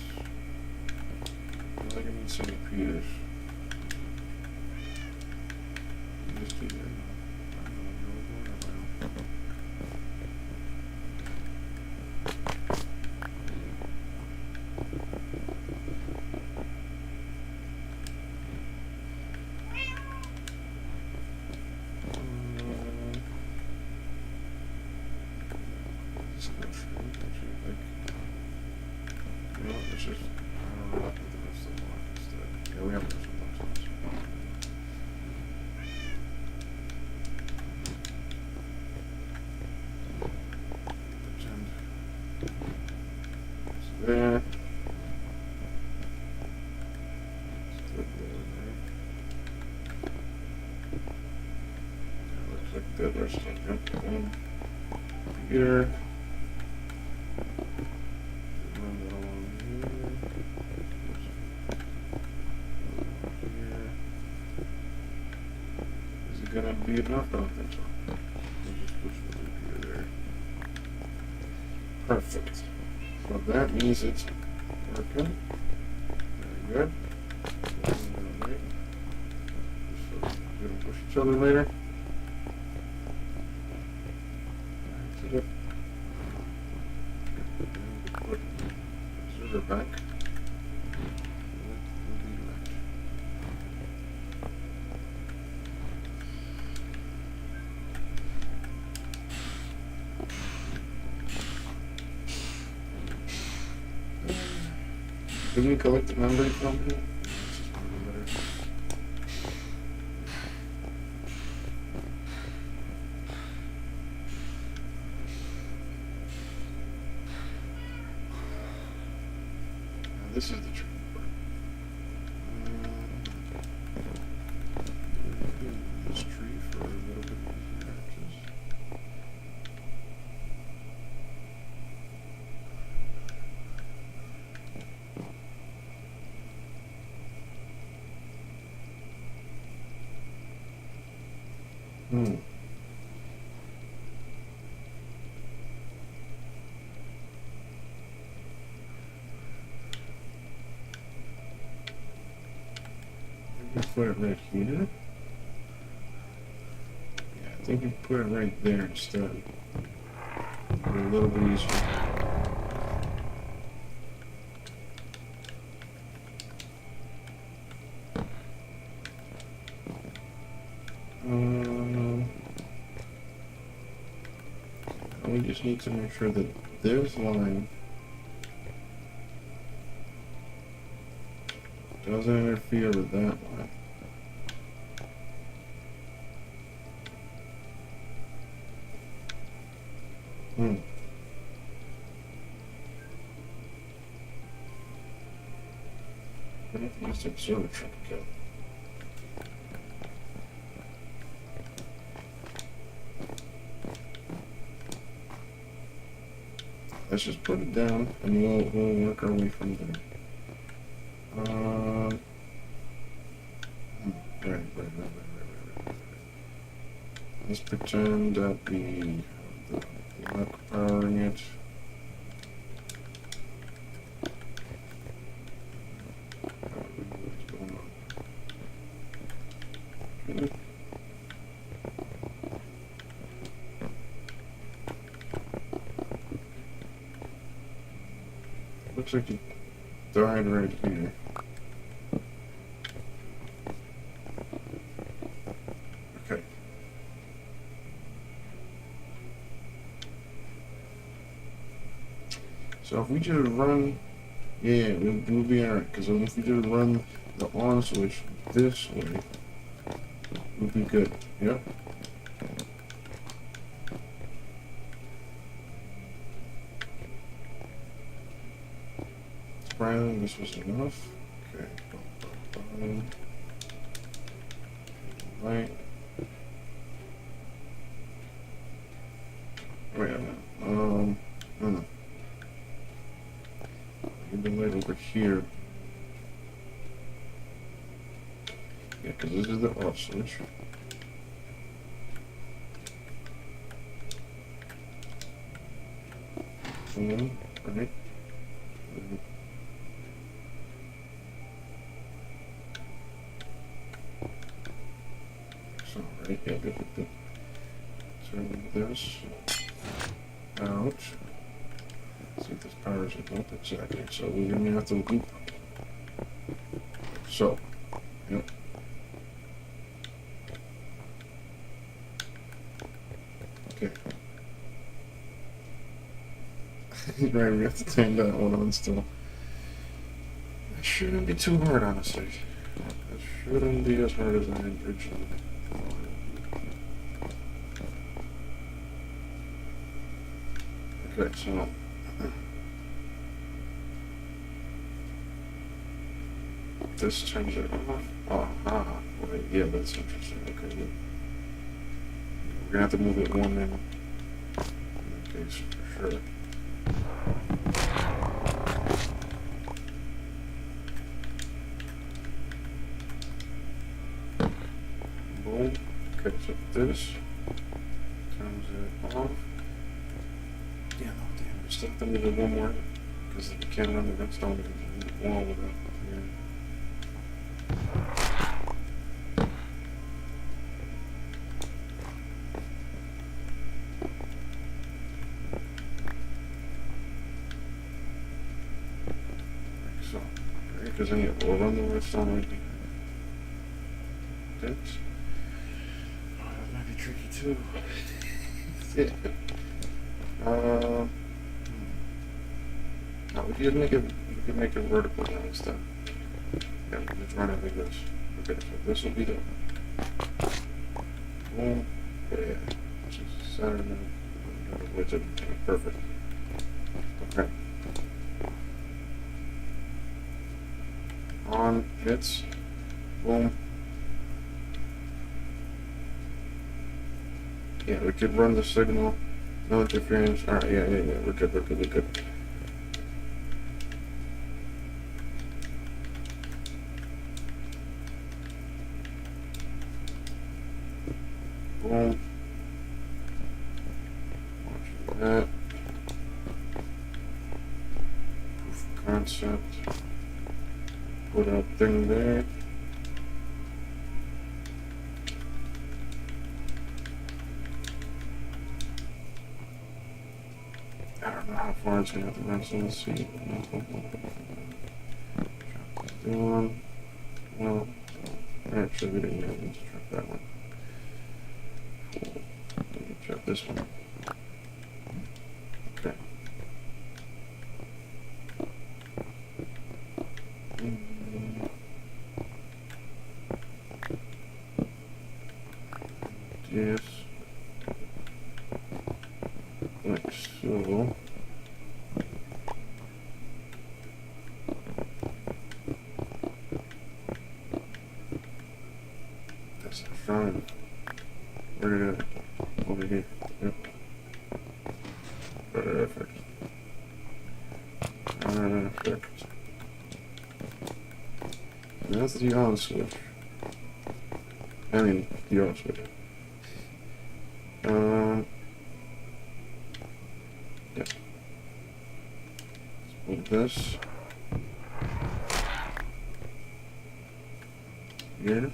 I'm not gonna need some repeaters. Just do that. There. Looks like the rest of them. Here. Run that along here. Is it gonna be enough? I don't think so. We'll just push the loop here there. Perfect. So that means it's working. Very good. Right. So we're gonna push each other later. That's it. Put observer back. Did we collect the memory from here? This is the tricky part. This tree for a little bit easier access. Put it right here. Yeah, I think you put it right there instead. be a little bit easier. We just need to make sure that this line doesn't interfere with that line. I don't think it's observatory kill. Let's just put it down and we'll work our way from there. Right. Let's pretend that we have the luck powering it. What's going on? Okay. Looks like it died right here. Okay. So if we just run, we'll be alright. Because if we just run the on switch this way, we'll be good. Yep. Brian, this was enough. Okay. Right. Wait a minute. You've been right over here. Yeah, because this is the off switch. Right. So, right, yeah, good. Turn this out. See if this powers it up exactly. So we're gonna have to loop. So, yep. Okay. Right, we have to turn that one on still. That shouldn't be too hard, honestly. That shouldn't be as hard as I originally thought. Okay, so this turns it off. Wait, yeah, that's interesting. Okay, good. We're gonna have to move it one in that case for sure. Boom. Okay, so this turns it off. Yeah, no, damn, we still have to move it one more because we can't run the redstone wall with it. Because then we'll run the redstone right behind this. Oh, that might be tricky too. Yeah. No, we can make it vertical now instead. Yeah, we can just run it like this. Okay, so this will be the boom. Yeah, just center and width it. Perfect. Okay. On hits, boom. Yeah, we could run the signal, no interference. All right, yeah, we're good. Boom. Watching that. Proof of concept. Put a thing there. I don't know how far it's gonna have to run, so let's see. Drop this one. Well, actually, we didn't really need to drop that one. Cool. Let me drop this one. Okay. Yes. Like so. That's the front. Where did it? Over here. Yep. Perfect. Perfect. And that's the on switch. I mean, the off switch. Yeah. Let's move this. Here.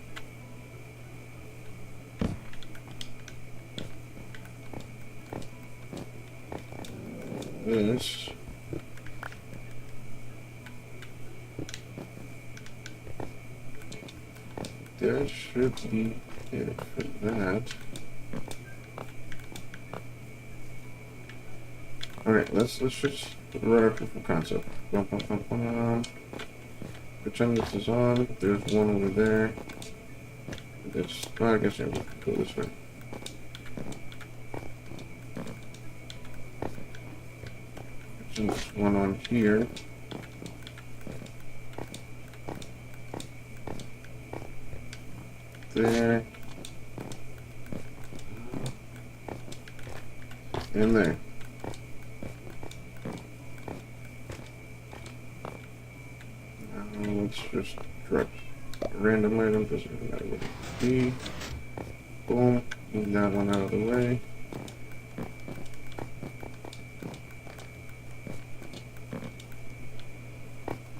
This. That should be it for that. Alright, let's just write our proof of concept. Pretend this is on. There's one over there. This, well, I guess yeah, we could go this way. Pretend there's one on here. There. And there. Let's just drop a random item, doesn't matter what it be. Boom, move that one out of the way.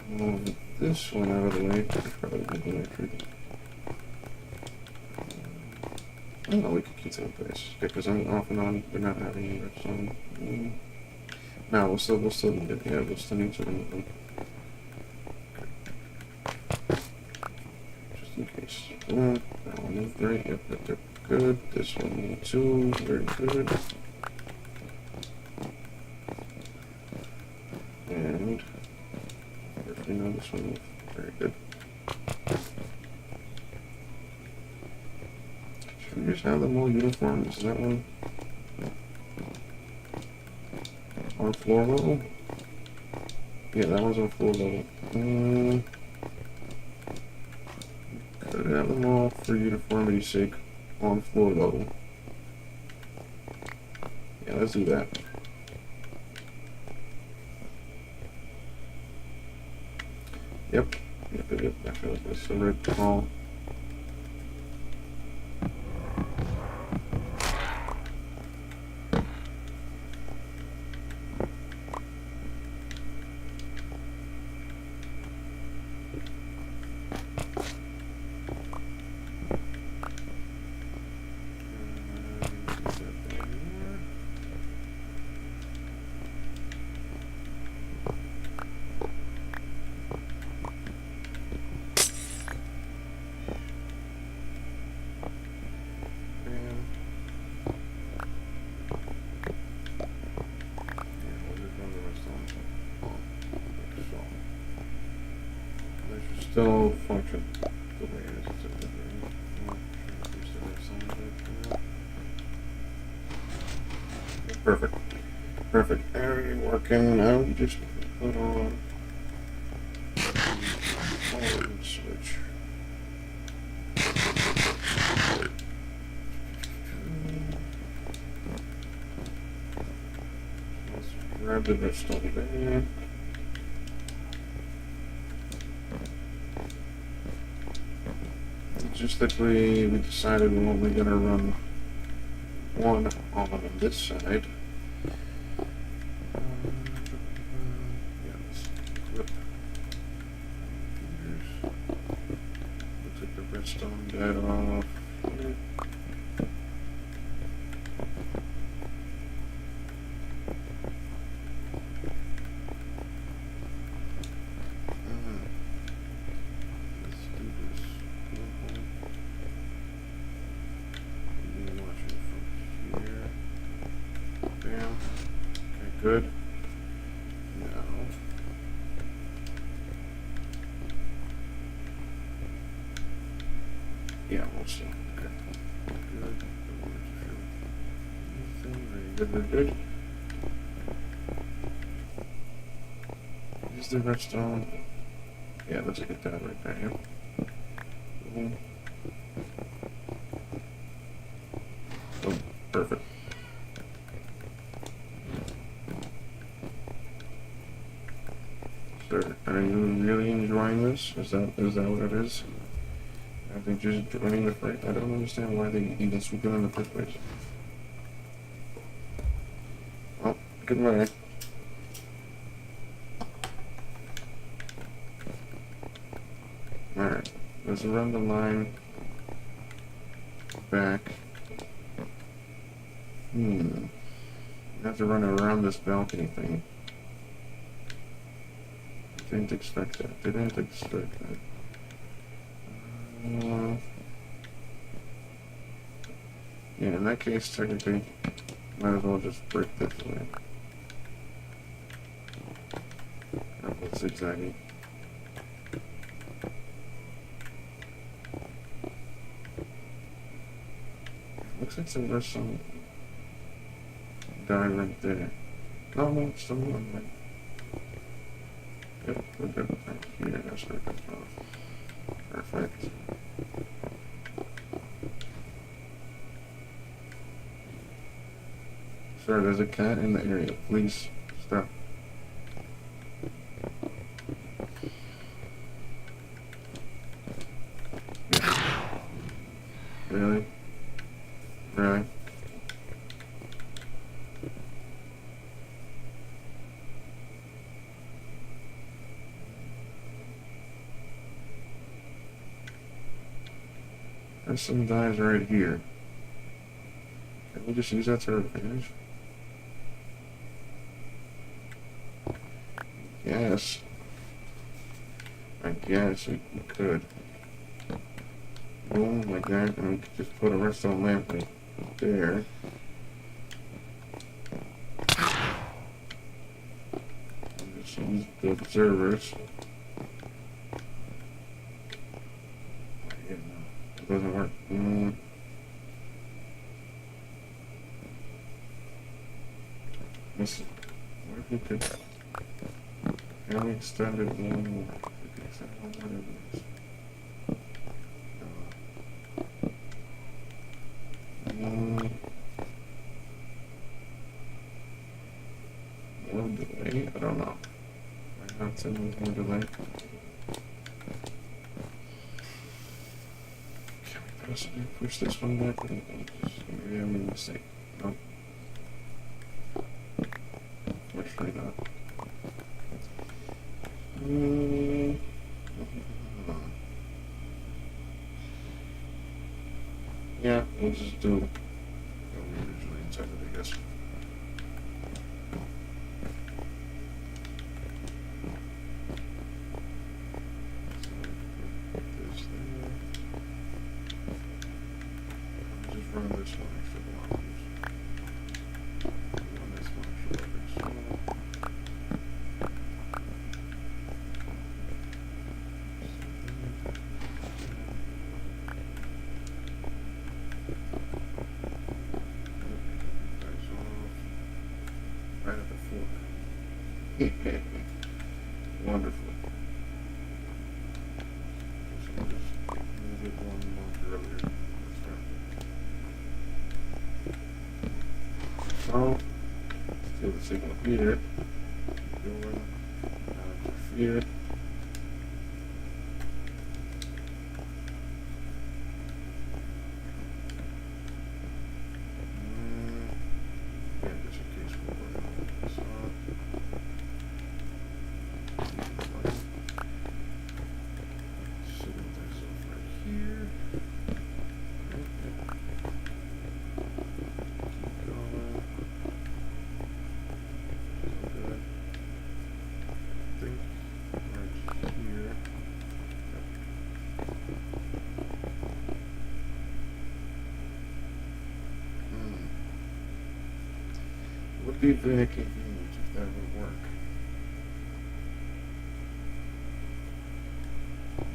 Move this one out of the way. Probably the electric. Oh, we could keep that in place. Okay, because I'm off and on, we're not having any redstone. No, we'll still need it. Yeah, we'll still need to remove them. Just in case. That one is great. Yep, good. This one too. Very good. And you know this one. Very good. Should we just have them all uniform? Is that one on floor level? Yeah, that one's on floor level. Could have them all for uniformity's sake on floor level. Yeah, let's do that. Yep. I feel like that's the right call. Still function the way it is. Perfect. Perfect. Everything working now. We just put on forward switch. Let's grab the redstone there. Logistically, we decided we're only going to run one on this side. Yeah, let's flip. We'll take the redstone dead off. Here. good. Now, yeah, we'll see. Okay. Good. Good, good, good. Is the redstone? Yeah, let's get that right there. Yep. Boom. Oh, perfect. Sir, are you really enjoying this? Is that what it is? Are they just joining the fight? I don't understand why they even swoop in the first place. Oh, goodbye. Alright, let's run the line back. I have to run around this balcony thing. Didn't expect that. Didn't expect that. Yeah, in that case, technically, might as well just break this way. That's exactly. Looks like there's some guy right there. No, no, it's the one right. Yep, we're good. Right here, that's where it comes off. Perfect. Sir, there's a cat in the area. Please stop. Yeah. Really? Really? There's some guys right here. Can we just use that to our advantage? Yes. I guess we could. Boom, like that, and we could just put a redstone lamp right there. And just use the observers. Yeah, no, it doesn't work. Listen, what if we could... Can we extend it one more? We could extend one more of these. More delay? I don't know. I have to move more delay. Can we possibly push this one back? Maybe I made a mistake. No. Actually not. Yeah, we'll just do what we usually intended, I guess. Just run this one extra block. Run this one extra block. Right at the fork. Wonderful. So we'll just move it one more earlier. So, still the signal here. Going out to here. Would be very convenient that would work.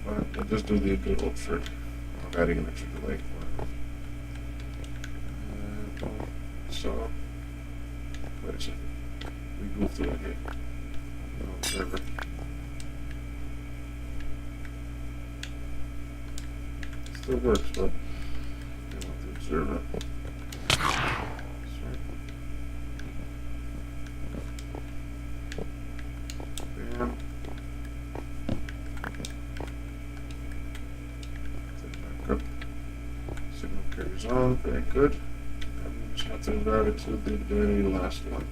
But I'll just do the good old trick of adding an extra delay. So, wait a second. We goofed it again. No observer. Still works, but I want the observer. Sorry. Bam. Set it back up. Signal carries on. Very good. And we just have to route it to the very last one.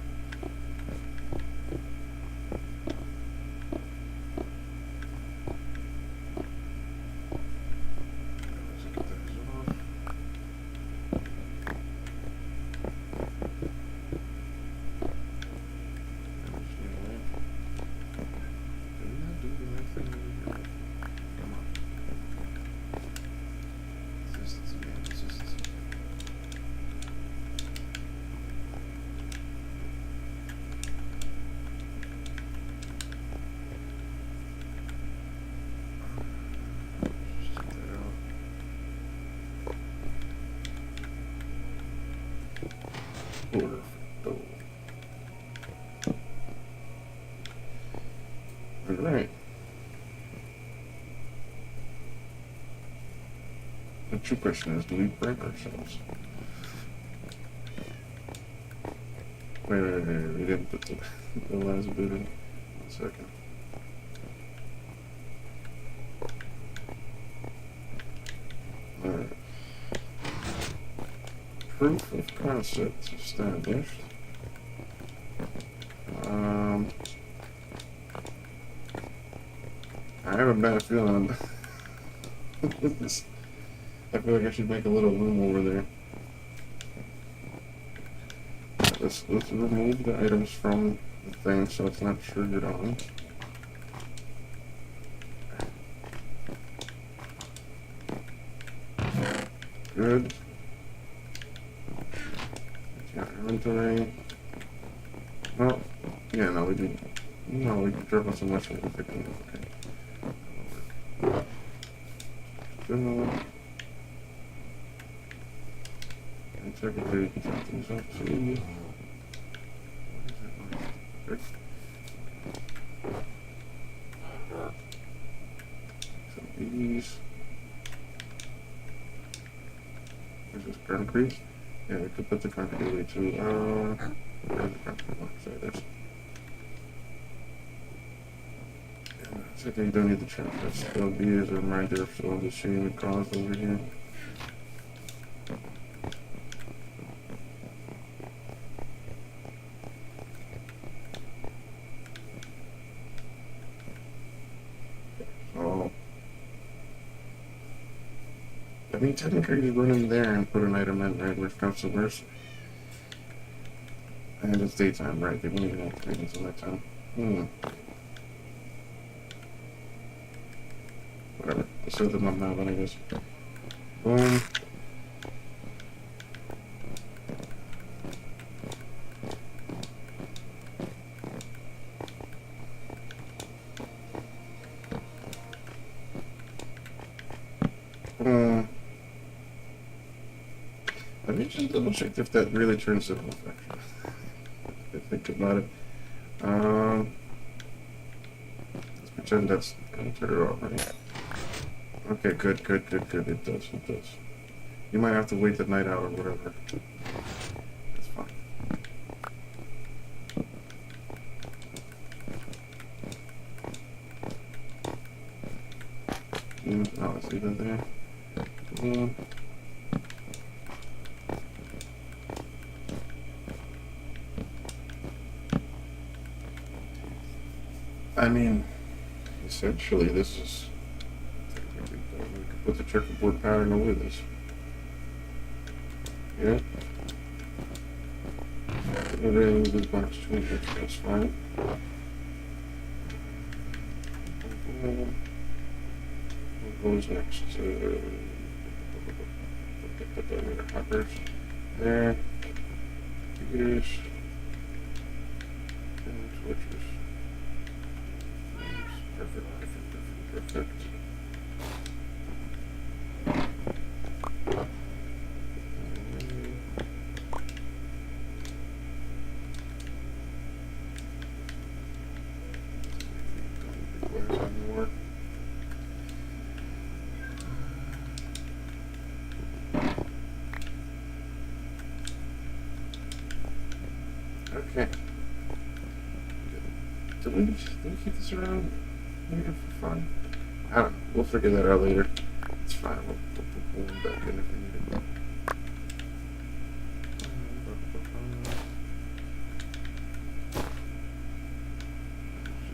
Alright. The true question is, do we break ourselves? Wait, we didn't put the last bit in. 1 second. Alright. Proof of concept established. I have a bad feeling with this. I feel like I should make a little loom over there. Let's remove the items from the thing so it's not triggered on. Good. Yeah, inventory. Well, yeah, no, we didn't. No, we can drop on some much more. Okay. And technically we can drop these up too. What is it? Some of these. Is this concrete? Yeah, we could put the concrete away too. Where's the concrete one? Sorry, there's. I think you don't need the trap. That'll be as a reminder of some of the shame it caused over here. So, I mean, technically you run in there and put an item in, right? Which comes to worse. And it's daytime, right? They won't even activate until nighttime. Whatever. Let's set them up now, then I guess. Boom. Let me just double check if that really turns it off, actually. I think about it. Let's pretend that's gonna turn it off, right? Okay, good. It does. You might have to wait the night out or whatever. That's fine. Oh, let's leave that there. I mean, essentially, this is. We could put the checkerboard pattern over this. Yeah. Remove this box too, that's fine. What goes next? Put the other hoppers there. Here's. And switches. Perfect, perfect, perfect, perfect. Okay. Did we keep this around here for fun? I don't know. We'll figure that out later. It's fine. We'll pull them back in if we need it.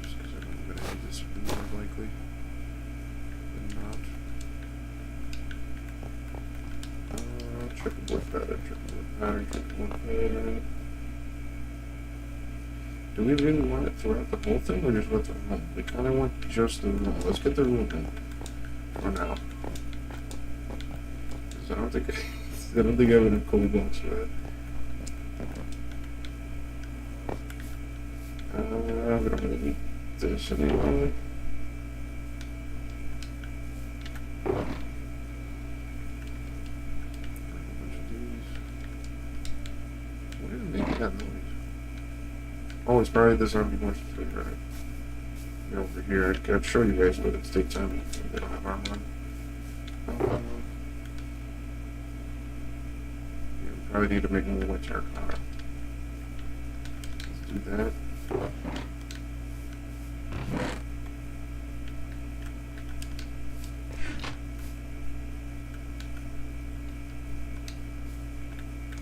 Just because I'm going to need this more likely than not. Checkerboard pattern, checkerboard pattern. Do we really want it throughout the whole thing, or just want the room? We kind of want just the room. Let's get the room in for now. Because I don't think I have enough cold blocks for that. We don't really need this anyway. What is making that noise? Oh, it's probably this ambulance thing, right? Over here, I'd show you guys, but it's daytime. They don't have armor on. Yeah, we probably need to make more white terracotta. Let's do that.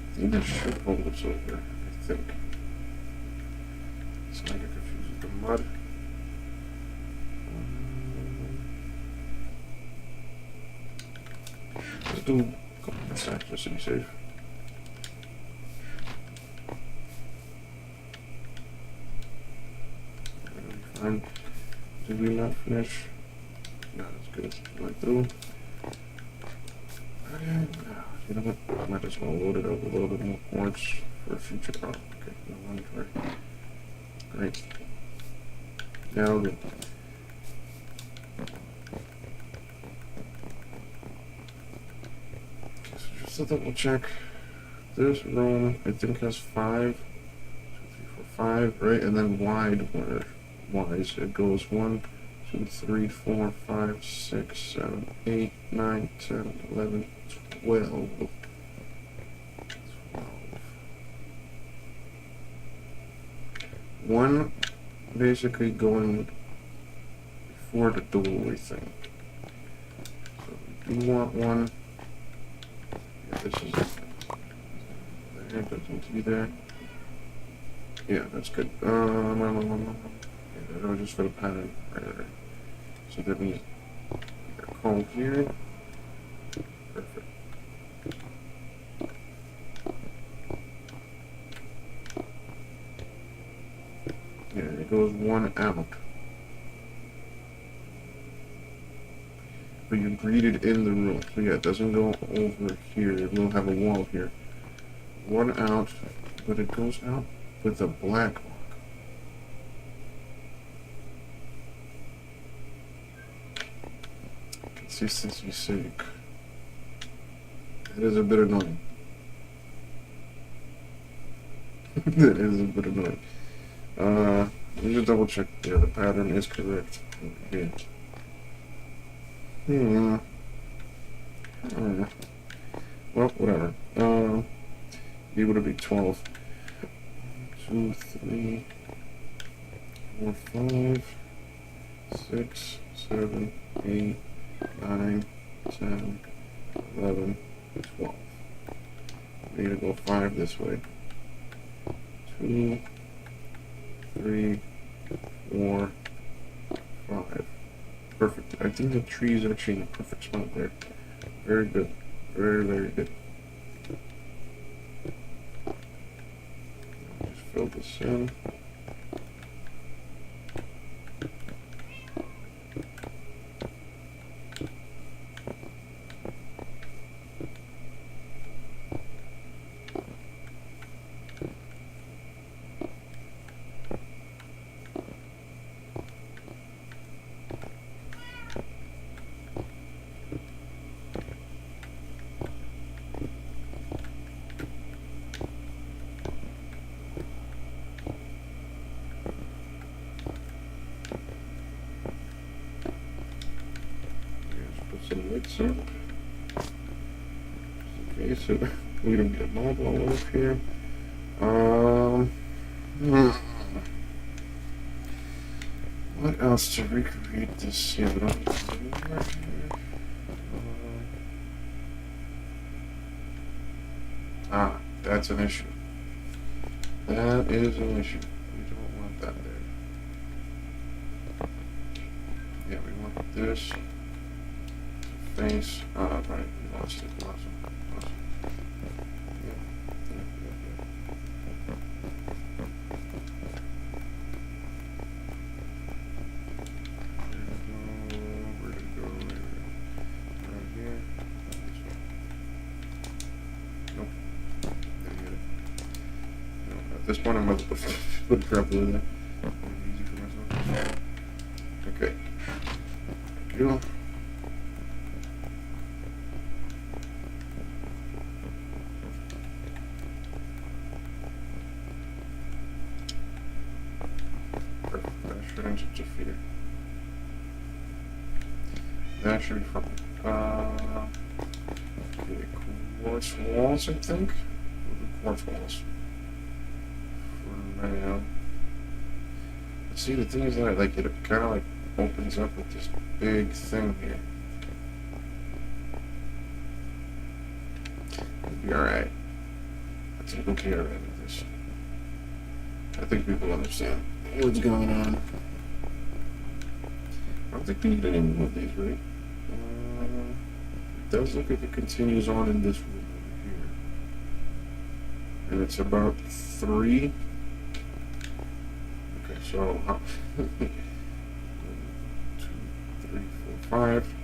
I think that should hold us over, I think. So I get confused with the mud. Let's do a couple more stacks just to be safe. Fine. Did we not finish? No, that's good. Went through. You know what? I might as well load it up with a little bit more quartz for a future problem. Okay, no inventory. Great. Now good. Okay, so just to double check, this room I think has 5, 2, 3, 4, 5, right? And then wise it goes 1, 2, 3, 4, 5, 6, 7, 8, 9, 10, 11, 12. One basically going before the doorway thing. So we do want one. Yeah, this is there, doesn't need to be there. Yeah, that's good. Yeah, that was just for the pattern. Right. So that means a comb here. Perfect. Yeah, it goes 1 out. But you greeted in the room. So yeah, it doesn't go over here. It will have a wall here. 1 out, but it goes out with a black block. Consistency's sake. That is a bit annoying. That is a bit annoying. Let me just double check. Yeah, the pattern is correct. Okay. Well, whatever. Be able to be 12. 1, 2, 3, 4, 5, 6, 7, 8, 9, 10, 11, 12. We need to go 5 this way. 2, 3, 4, 5. Perfect. I think the tree is actually in a perfect spot there. Very good. Very, very good. Just fill this in. lights up. Okay, so we don't get mob all up here. Hmm. What else to recreate this? Yeah, we don't need to do anywhere here. That's an issue. That is an issue. We don't want that there. Yeah, we want this to face. Right, we lost it. Lost it. Yeah. Where did it go? Right here. Nope. Didn't get it. No, at this point, I'm going to put it properly there. Easy for myself. Okay. Thank you. Perfect. That shouldn't interfere. That should be fine. Okay, quartz walls, I think. Quartz walls. For now. See, the thing is that like it kind of like opens up with this big thing here. It'll be alright. I think we'll be alright with this. I think people understand what's going on. I don't think we need any more of these, right? It does look like it continues on in this room over here. And it's about 3. Okay, so 1, 2, 3, 4, 5.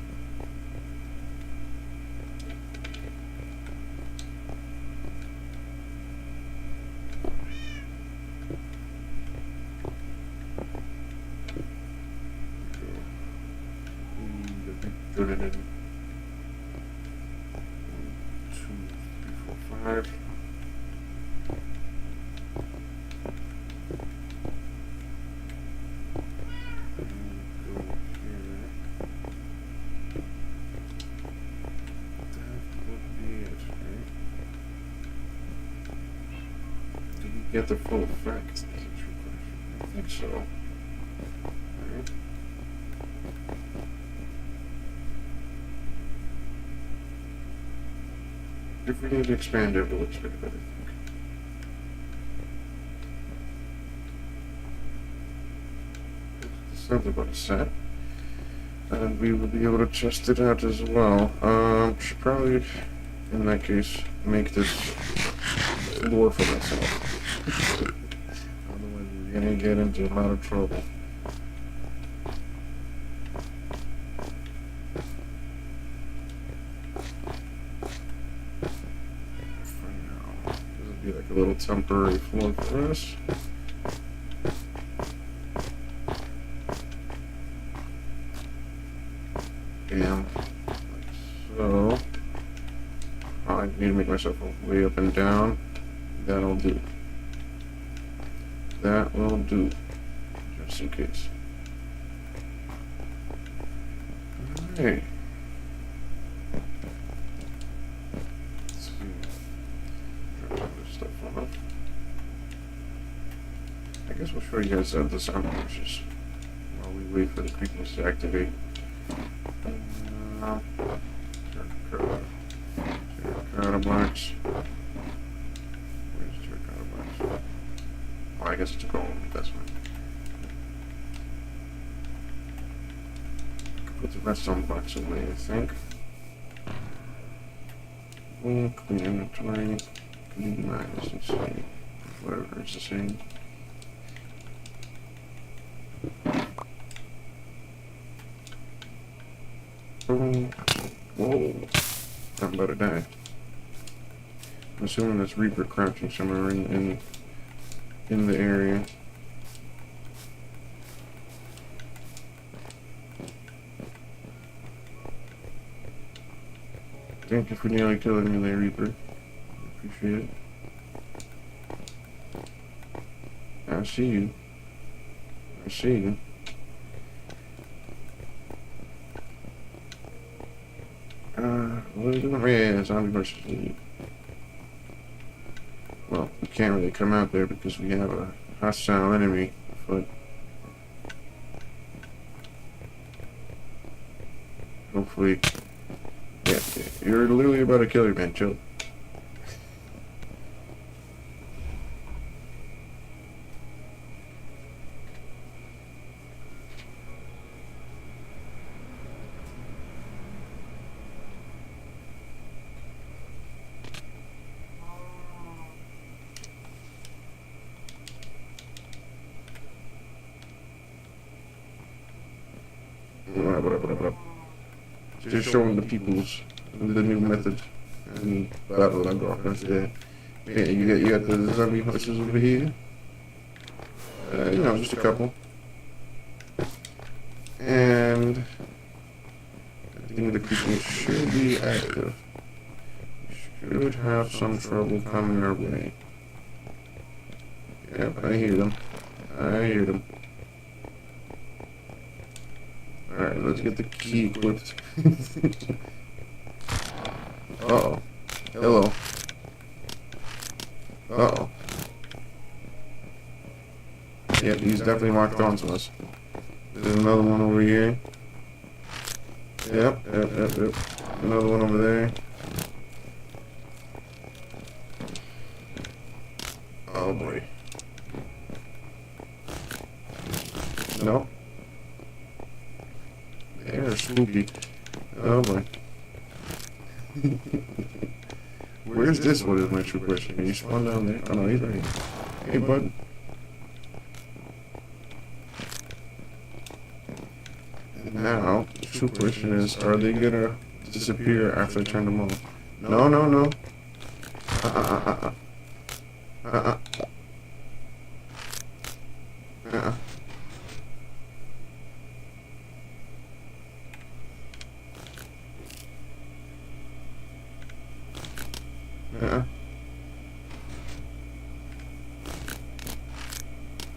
Put it in 1, 2, 3, 4, 5. Get the full effect? That's a true question. I think so. Alright. If we need to expand it, we'll expand it, I think. This sounds about a set. And we will be able to test it out as well. Should probably, in that case, make this lure for myself. Otherwise, we're gonna get into a lot of trouble. For now, this will be like a little temporary floor for us. And like so. I need to make myself way up and down. That'll do. That will do. Just in case. Alright. Let's see. Drop all this stuff off. I guess we'll show you guys the sound pushes while we wait for the creepiness to activate. Terracotta box. Where's terracotta box? Oh, I guess it's a gold investment. I could put the redstone box away, I think. Clean inventory. Clean minus and see. Whatever it's the same. Boom. Whoa. I'm about to die. I'm assuming that's Reaper crouching somewhere in the area. Thank you for nearly killing me there, Reaper. I appreciate it. I see you. I see you. What are we doing? Yeah, zombie versus league. Well, we can't really come out there because we have a hostile enemy afoot. Hopefully, yeah, you're literally about to kill your man. Chill. Just showing the people's the new method and blah blah blah. Yeah, you got the zombie horses over here. Just a couple. And I think the creature should be active. Should have some trouble coming our way. Yep, I hear them. Alright, let's get the key equipped. Uh-oh. Hello. Uh-oh. Yep, he's definitely locked onto us. There's another one over here. Yep. Another one over there. Oh boy. No. They're spooky. Oh boy. Where's this one is my true question. Can you spawn down there? Oh no, he's right here. Hey bud. And now, the true question is, are they gonna disappear after I turn them off? No. Uh-uh.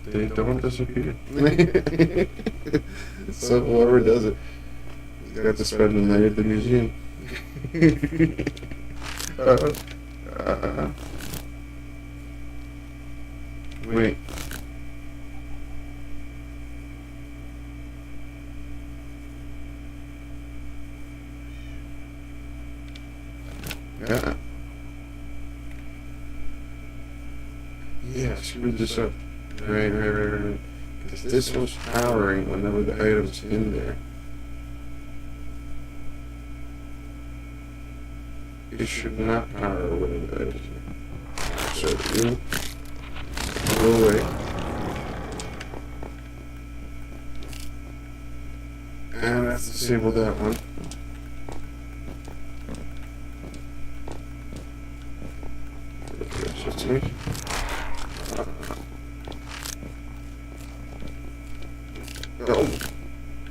They don't disappear. So whoever does it, he's got to spend the night at the museum. Wait. Yeah, screwed this up. Right. Because this was powering whenever the item's in there. It should not power when the item's in there. So you go away. And let's disable that one. That's just me.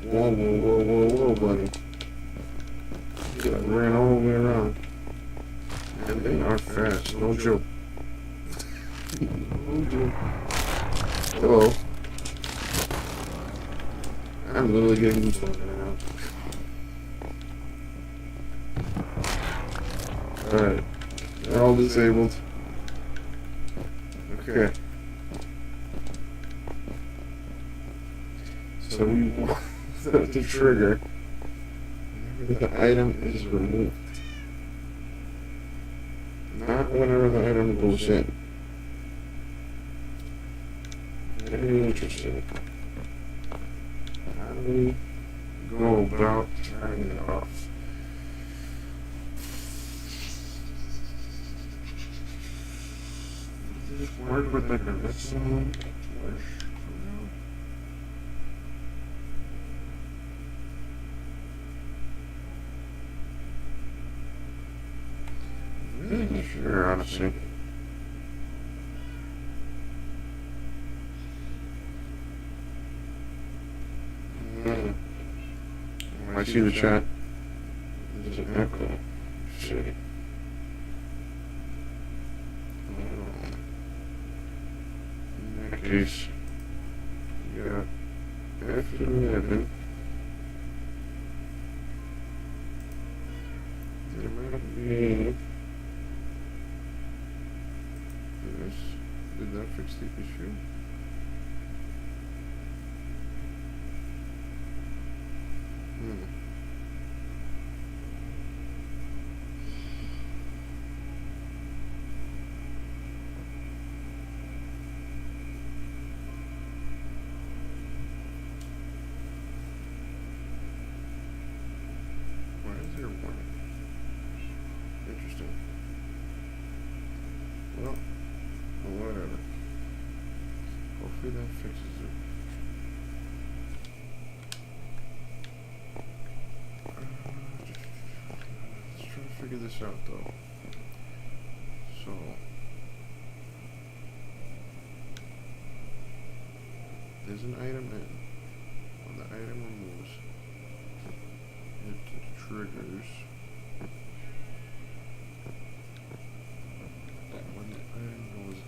Whoa, buddy. You ran all the way around. And they are fast, no joke. No joke. Hello. I'm literally getting goosebumps right now. Alright. They're all disabled. Okay. So we want the trigger whenever the item is removed. Not whenever the item goes in. Very interesting. How do we go about turning it off? Does this work with like a redstone? Sure, honestly. I see the chat. There's an echo. Shit. In that case, you got F11. There hopefully that fixes it. Let's try to figure this out though. So there's an item in. When the item removes, it triggers. When the item goes,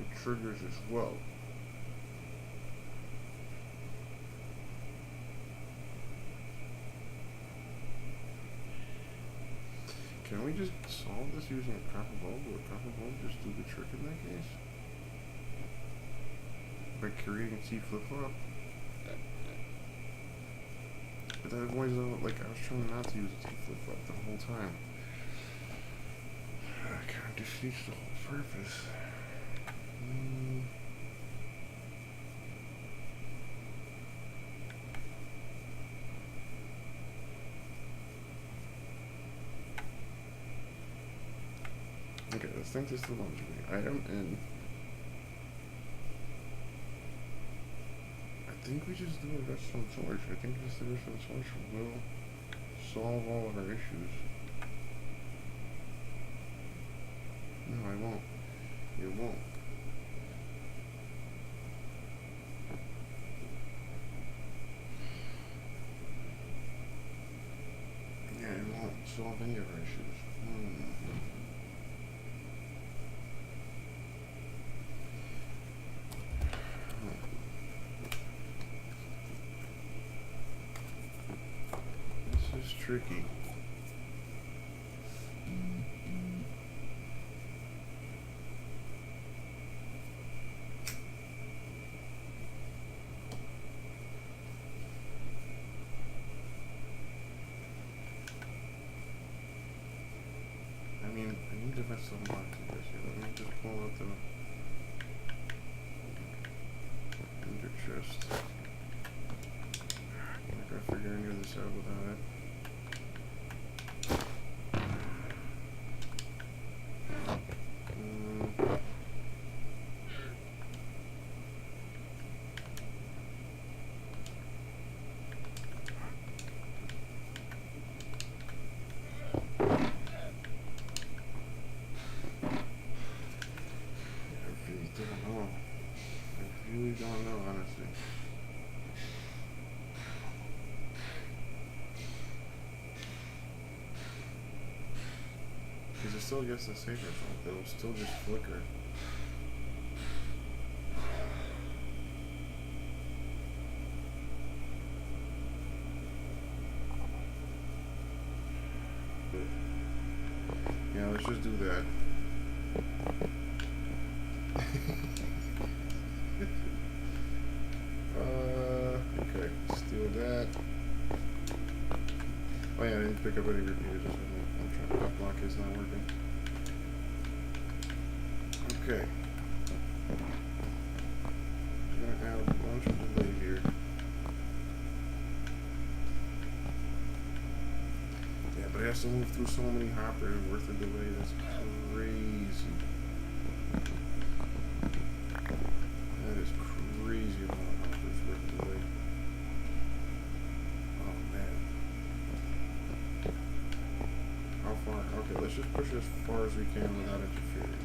it triggers as well. Can we just solve this using a copper bulb? Will a copper bulb just do the trick in that case? By creating T flip-flop? But that avoids all, like, I was trying not to use a T flip-flop the whole time. That kind of defeats the whole purpose. Okay, let's think this through logically. Item in. I think we just do a redstone torch. I think just the redstone torch will solve all of our issues. No, I won't. It won't. Yeah, it won't solve any of our issues. This is tricky. I mean, I need to put some boxes here. Let me just pull out the ender chest. I'm not gonna figure any of this out without it. I really don't know, honestly. Because it still gets the safer phone. It'll still just flicker. Yeah, let's just do that. Okay, steal that. Oh yeah, I didn't pick up any repeaters. I'm trying to block it's not working. Okay. I'm gonna add a bunch of delay here. Yeah, but it has to move through so many hoppers worth of delay. That's crazy. That is crazy amount of hoppers worth of delay. Oh man. How far? Okay, let's just push as far as we can without interfering.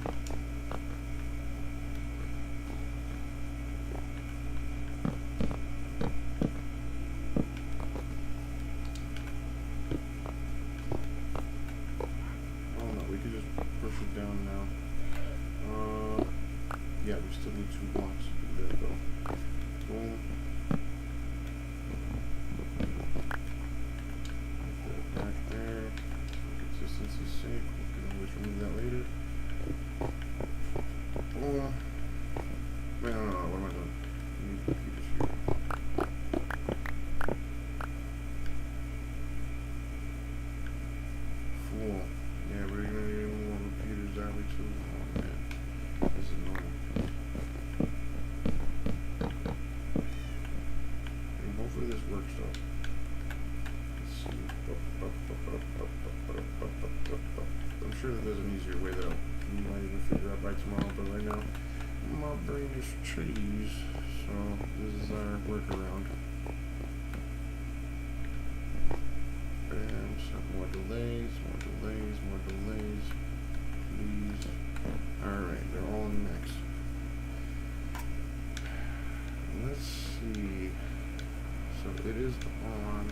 Down now. Yeah, we still need 2 blocks to do that though. Boom. Put it back there. For consistency's sake, we can always remove that later. Boom. Wait, no, what am I doing? I need to keep this here. Fool. Yeah, we're gonna need more repeaters that way too. Oh man, this is annoying. And hopefully this works though. Let's see. I'm sure that there's an easier way that by tomorrow, but right now my brain is cheese, so this is our workaround. Bam, some more delays, please. Alright, they're all in mix. Let's see. So it is on.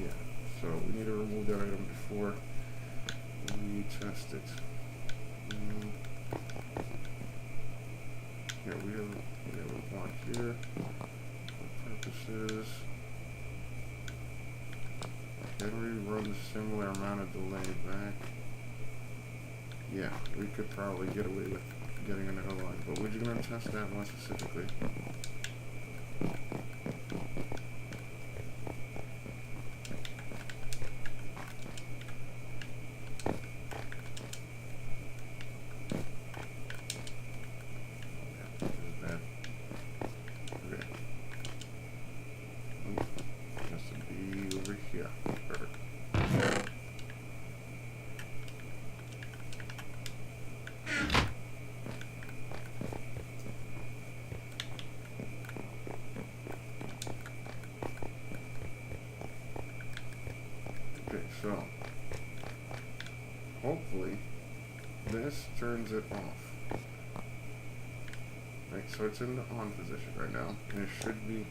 Yeah, so we need to remove that item before we test it. Yeah, we have one here for purposes. Can we run a similar amount of delay back? Yeah, we could probably get away with getting another line, but we're just going to test that one specifically. So, hopefully, this turns it off. Right, so it's in the on position right now, and it should be,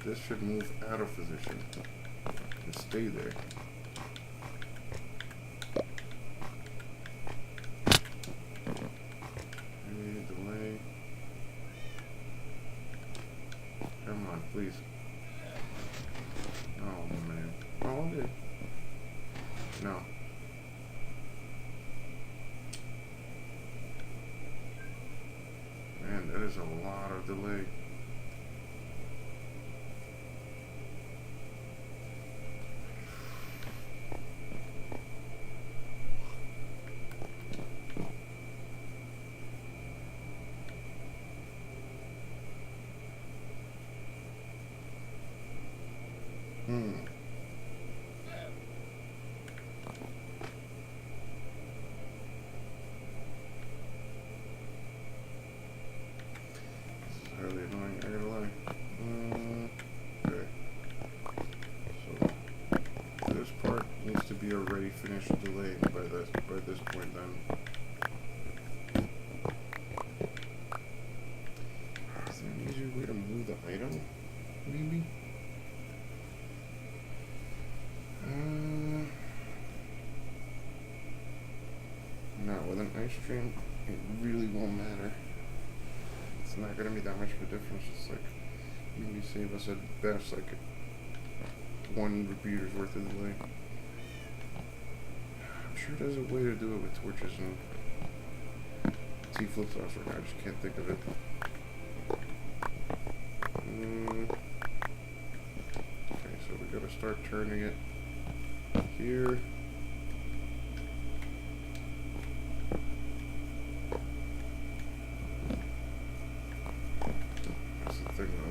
this should move out of position and stay there. Delay. Come on, please. Oh man. Oh, okay. No. Man, that is a lot of delay. Really annoying, I gotta lie. Okay. So this part needs to be already finished delaying by this point then. Is there an easier way to move the item? Maybe? No, with an ice stream, it really won't matter. It's not gonna be that much of a difference. It's like maybe save us at best like one repeater's worth of delay. I'm sure there's a way to do it with torches and T-flip-flops right now. I just can't think of it. Okay, so we gotta start turning it here.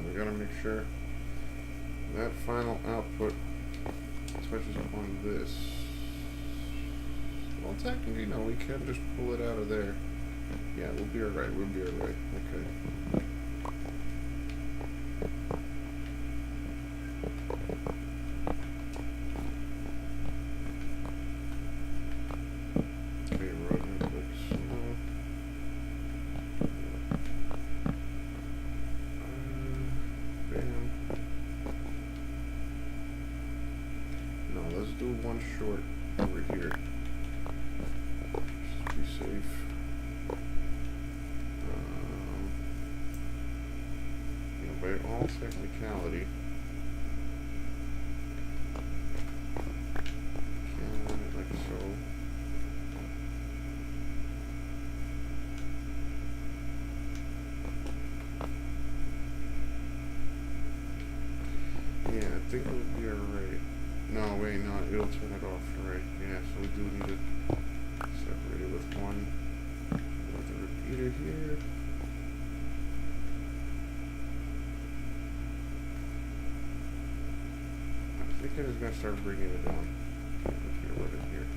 We gotta make sure that final output touches on this. Well, technically, no, we can just pull it out of there. Yeah, we'll be alright, okay. Okay, running a bit slow. Bam. No, let's do one short over here. Just to be safe. By all technicality, can run it like so. Yeah, I think it'll be alright. No, wait, no, it'll turn it off, right? Yeah, so we do need to separate it with one with a repeater here. I think I'm just gonna start bringing it down. Okay, look here, right in here.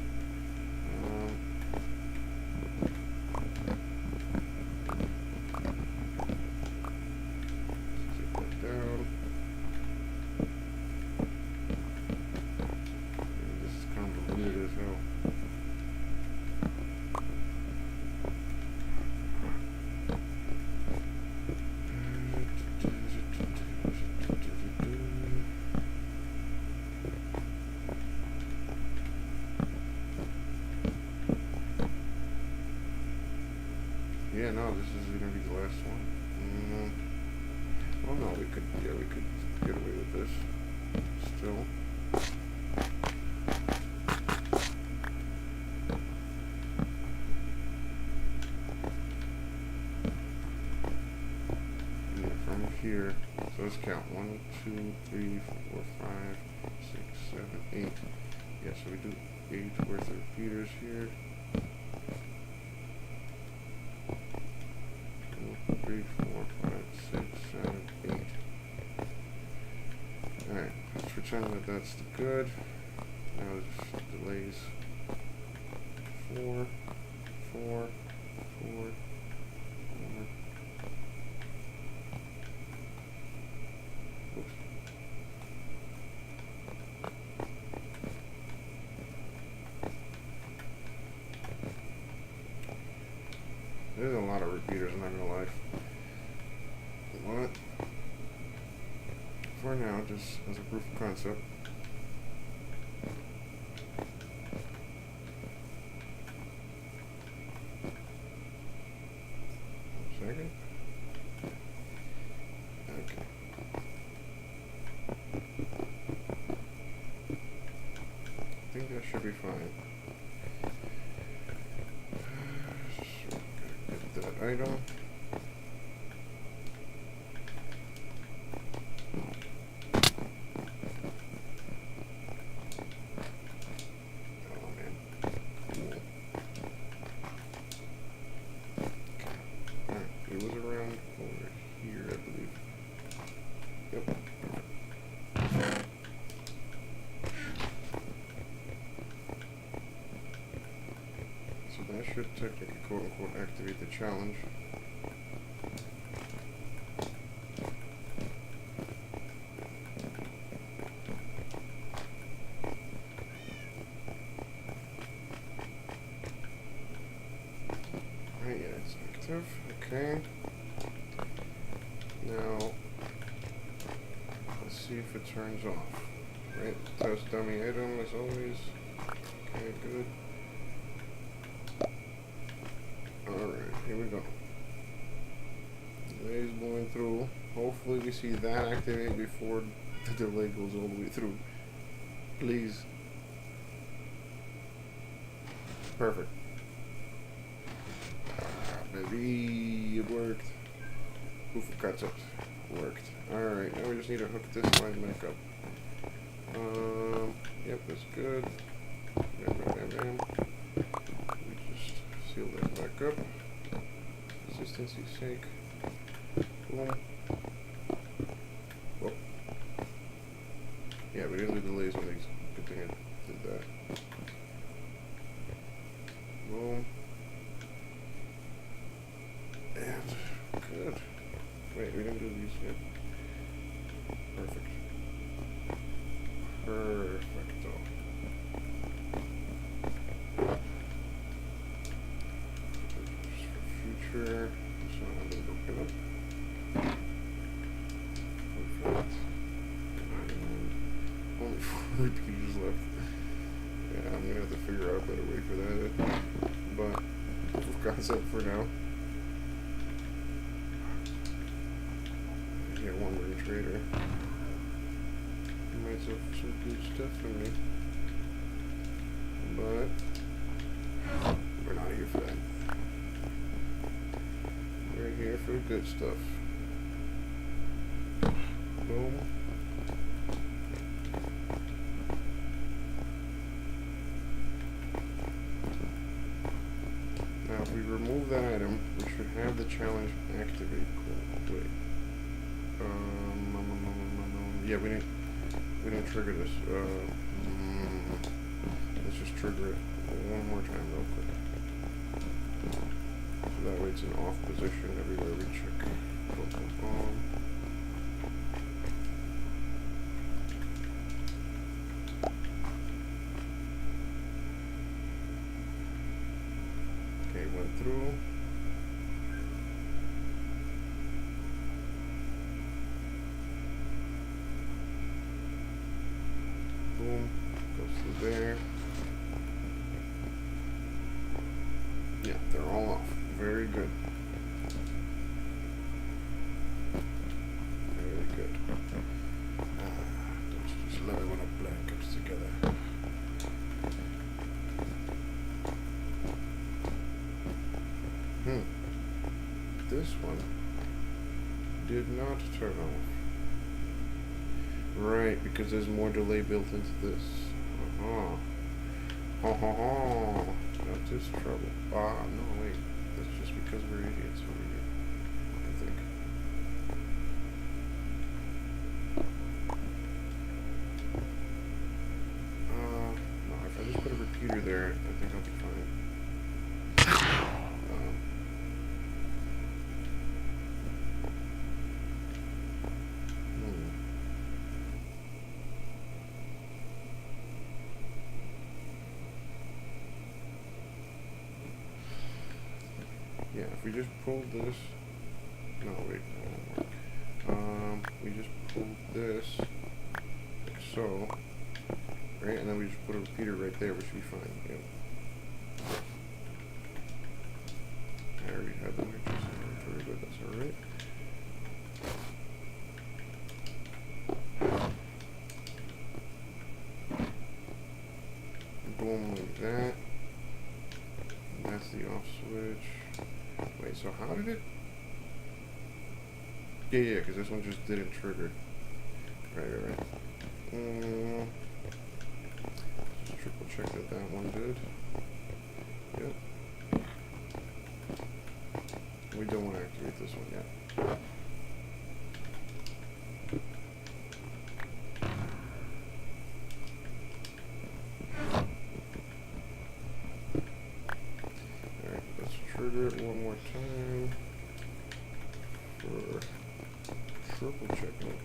Yeah, no, this is gonna be the last one. Well, no, we could get away with this. Still. Yeah, from here, so let's count. 1, 2, 3, 4, 5, 6, 7, 8. Yeah, so we do 8 worth of repeaters here. 2, 3, 4, 5, 6, 7, 8. Alright, let's pretend that that's the good. Now just delays. 4, 4, 4, 4. Oops. There's a lot of repeaters, I'm not gonna lie. What? For now, just as a proof of concept. Second. Okay. I think that should be fine. Get that item. Oh man. Cool. Okay. Alright, it was around over here, I believe. Yep. So that should technically quote unquote activate the challenge. Alright, yeah, it's active. Okay. Now let's see if it turns off. Right, test dummy item as always. Okay, good. Alright, here we go. Delay is going through. Hopefully we see that activate before the delay goes all the way through. Please. Perfect. Baby, it worked. Proof of concept. Worked. Alright, now we just need to hook this line back up. Yep, that's good. Bam, bam, bam, bam. We just seal that back up. Consistency's sake. Boom. Whoop. Yeah, we didn't do delays on these. Good thing I did that. Boom. And good. Wait, we didn't do these yet. Perfect. Perfecto. Just for future, so I'm gonna go pick it up. Perfect. And only 4 repeaters left. Yeah, I'm gonna have to figure out a better way for that. But proof of concept for now. Get one more trader. Might have some good stuff for me. But we're not here for that. We're here for the good stuff. Boom. Now if we remove that item, we should have the challenge activate. Cool. Wait. Yeah, we didn't trigger this. Let's just trigger it one more time real quick. So that way it's in off position everywhere we check. Boom, boom, boom. Okay, went through. Boom, goes through there. Yeah, they're all off. Very good. Very good. Don't you just love it when a plan comes together. This one did not turn off. Right, because there's more delay built into this. That is trouble. No, wait. That's just because we're idiots over here, I think. No, if I just put a repeater there, I think I'll be fine. Yeah, if we just pull this, no wait, that won't work. We just pull this, like so, right, and then we just put a repeater right there, which should be fine, yep. I already had them here, very good, that's alright. Boom, like that. That's the off switch. Wait, so how did it? Yeah, because this one just didn't trigger. Right. Just triple check that one did. Yep. We don't want to activate this one yet. Trigger it one more time for triple checking.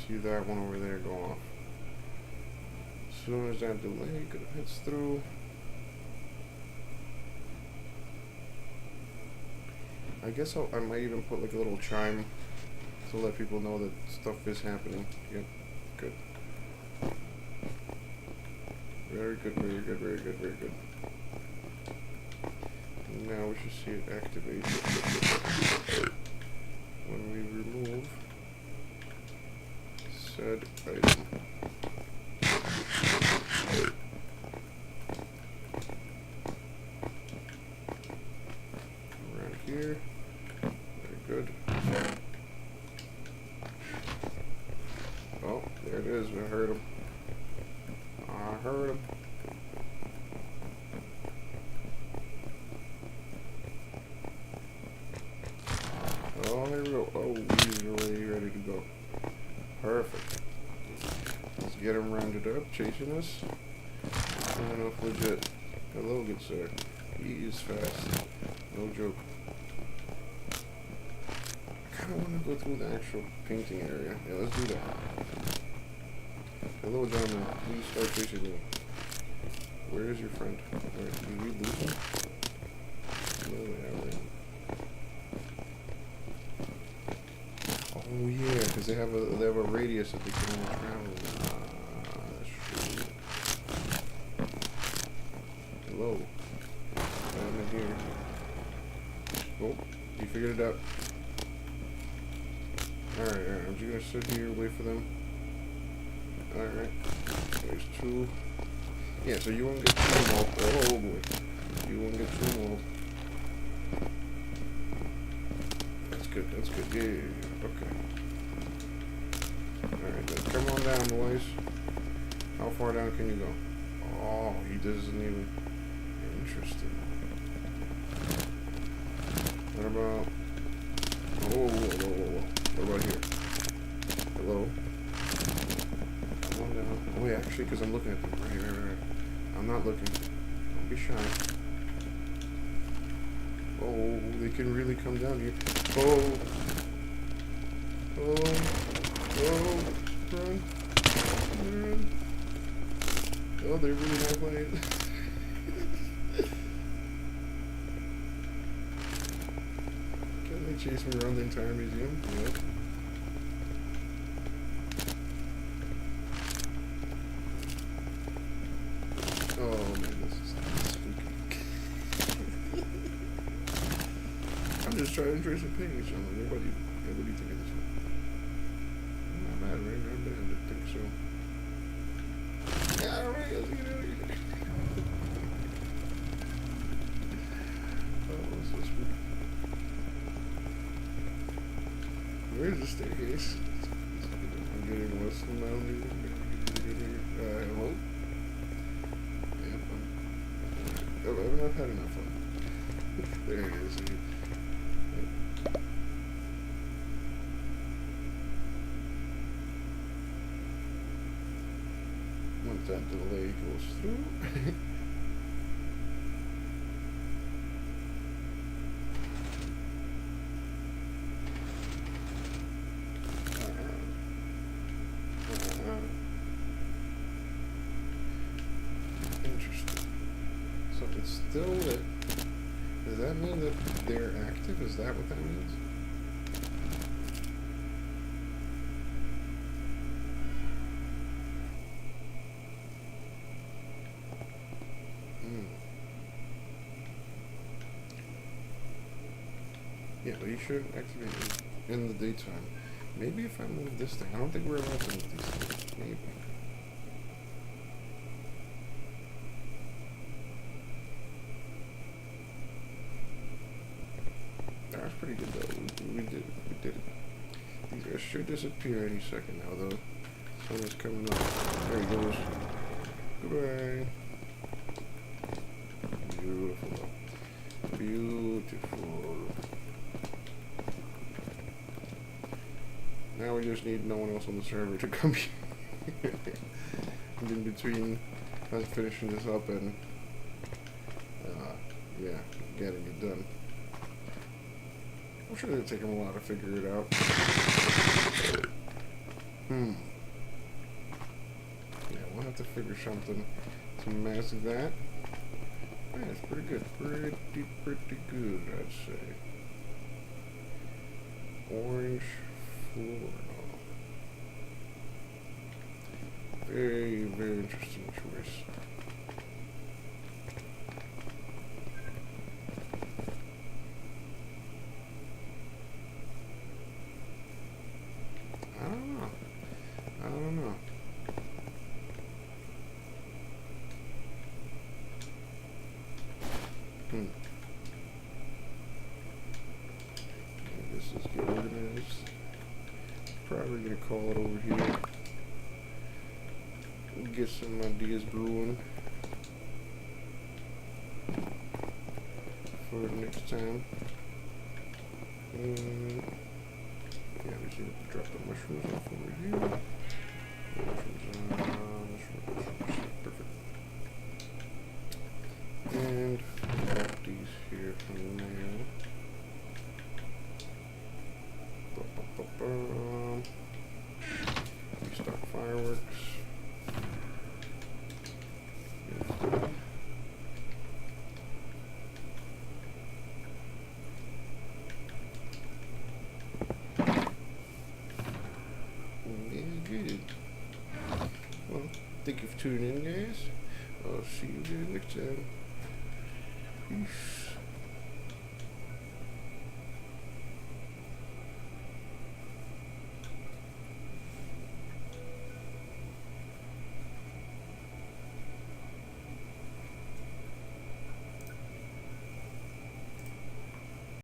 See that one over there go off. As soon as that delay hits through, I guess I might even put like a little chime to let people know that stuff is happening. Yep, good. Very good, very good, very good, very good. Now we should see it activate when we remove said item. Around here. Very good. Oh, there it is. I heard him. I heard him. Oh, here we go. Oh, he's already ready to go. Perfect. Let's get him rounded up, chasing us. Coming off legit. Hello, good sir. He is fast. No joke. I kind of want to go through the actual painting area. Yeah, let's do that. Hello, gentlemen. Please start chasing me. Where is your friend? Where, did we lose him? No, we haven't. Oh yeah, because they have a radius that they can only travel. That's true. Hello. I'm in here. Oh, you figured it out. Alright, I'm just gonna sit here, wait for them. Alright. There's two. Yeah, so you won't get too mauled. Oh boy. You won't get too mauled. That's good, that's good. Yeah. Okay. Alright, then come on down, boys. How far down can you go? Oh, he doesn't even. Interesting. What about. Oh, whoa. What about here? Hello? Come on down. Oh, wait, actually, because I'm looking at them. Right. I'm not looking. Don't be shy. Oh, they can really come down here. Oh, run. Oh, they're really not playing. Can they chase me around the entire museum? Yep. just try to enjoy some painting. So, what do you think of this one? Not bad, right? Not bad. I think so. Yeah, all right. Let's get out of here. Oh, what's this one? Where's the staircase? I'm getting what's the mountain? Hello? Yep, I've had enough fun. There it is. Once that delay goes through. Interesting. So it's still lit. Does that mean that they're active? Is that what that means? Yeah, but you should activate it in the daytime. Maybe if I move this thing. I don't think we're allowed to move these things. Maybe. That was pretty good though. We did it. We did it. These guys should disappear any second now though. Sun is coming up. There he goes. Goodbye. Beautiful. Beautiful. Now we just need no one else on the server to come here. And in between us finishing this up and yeah, getting it done. I'm sure it'll take them a while to figure it out. Yeah, we'll have to figure something to mask that. Yeah, it's pretty good. Pretty good, I'd say. Orange floor. Very, very interesting choice. I don't know. This is get organized. Probably gonna call it over here. Get some ideas brewing for next time. Yeah, we just need to drop the mushrooms off over here. Mushrooms, perfect. And drop these here for now. Restock fireworks. Good. Well, thank you for tuning in, guys. I'll see you guys next time. Peace.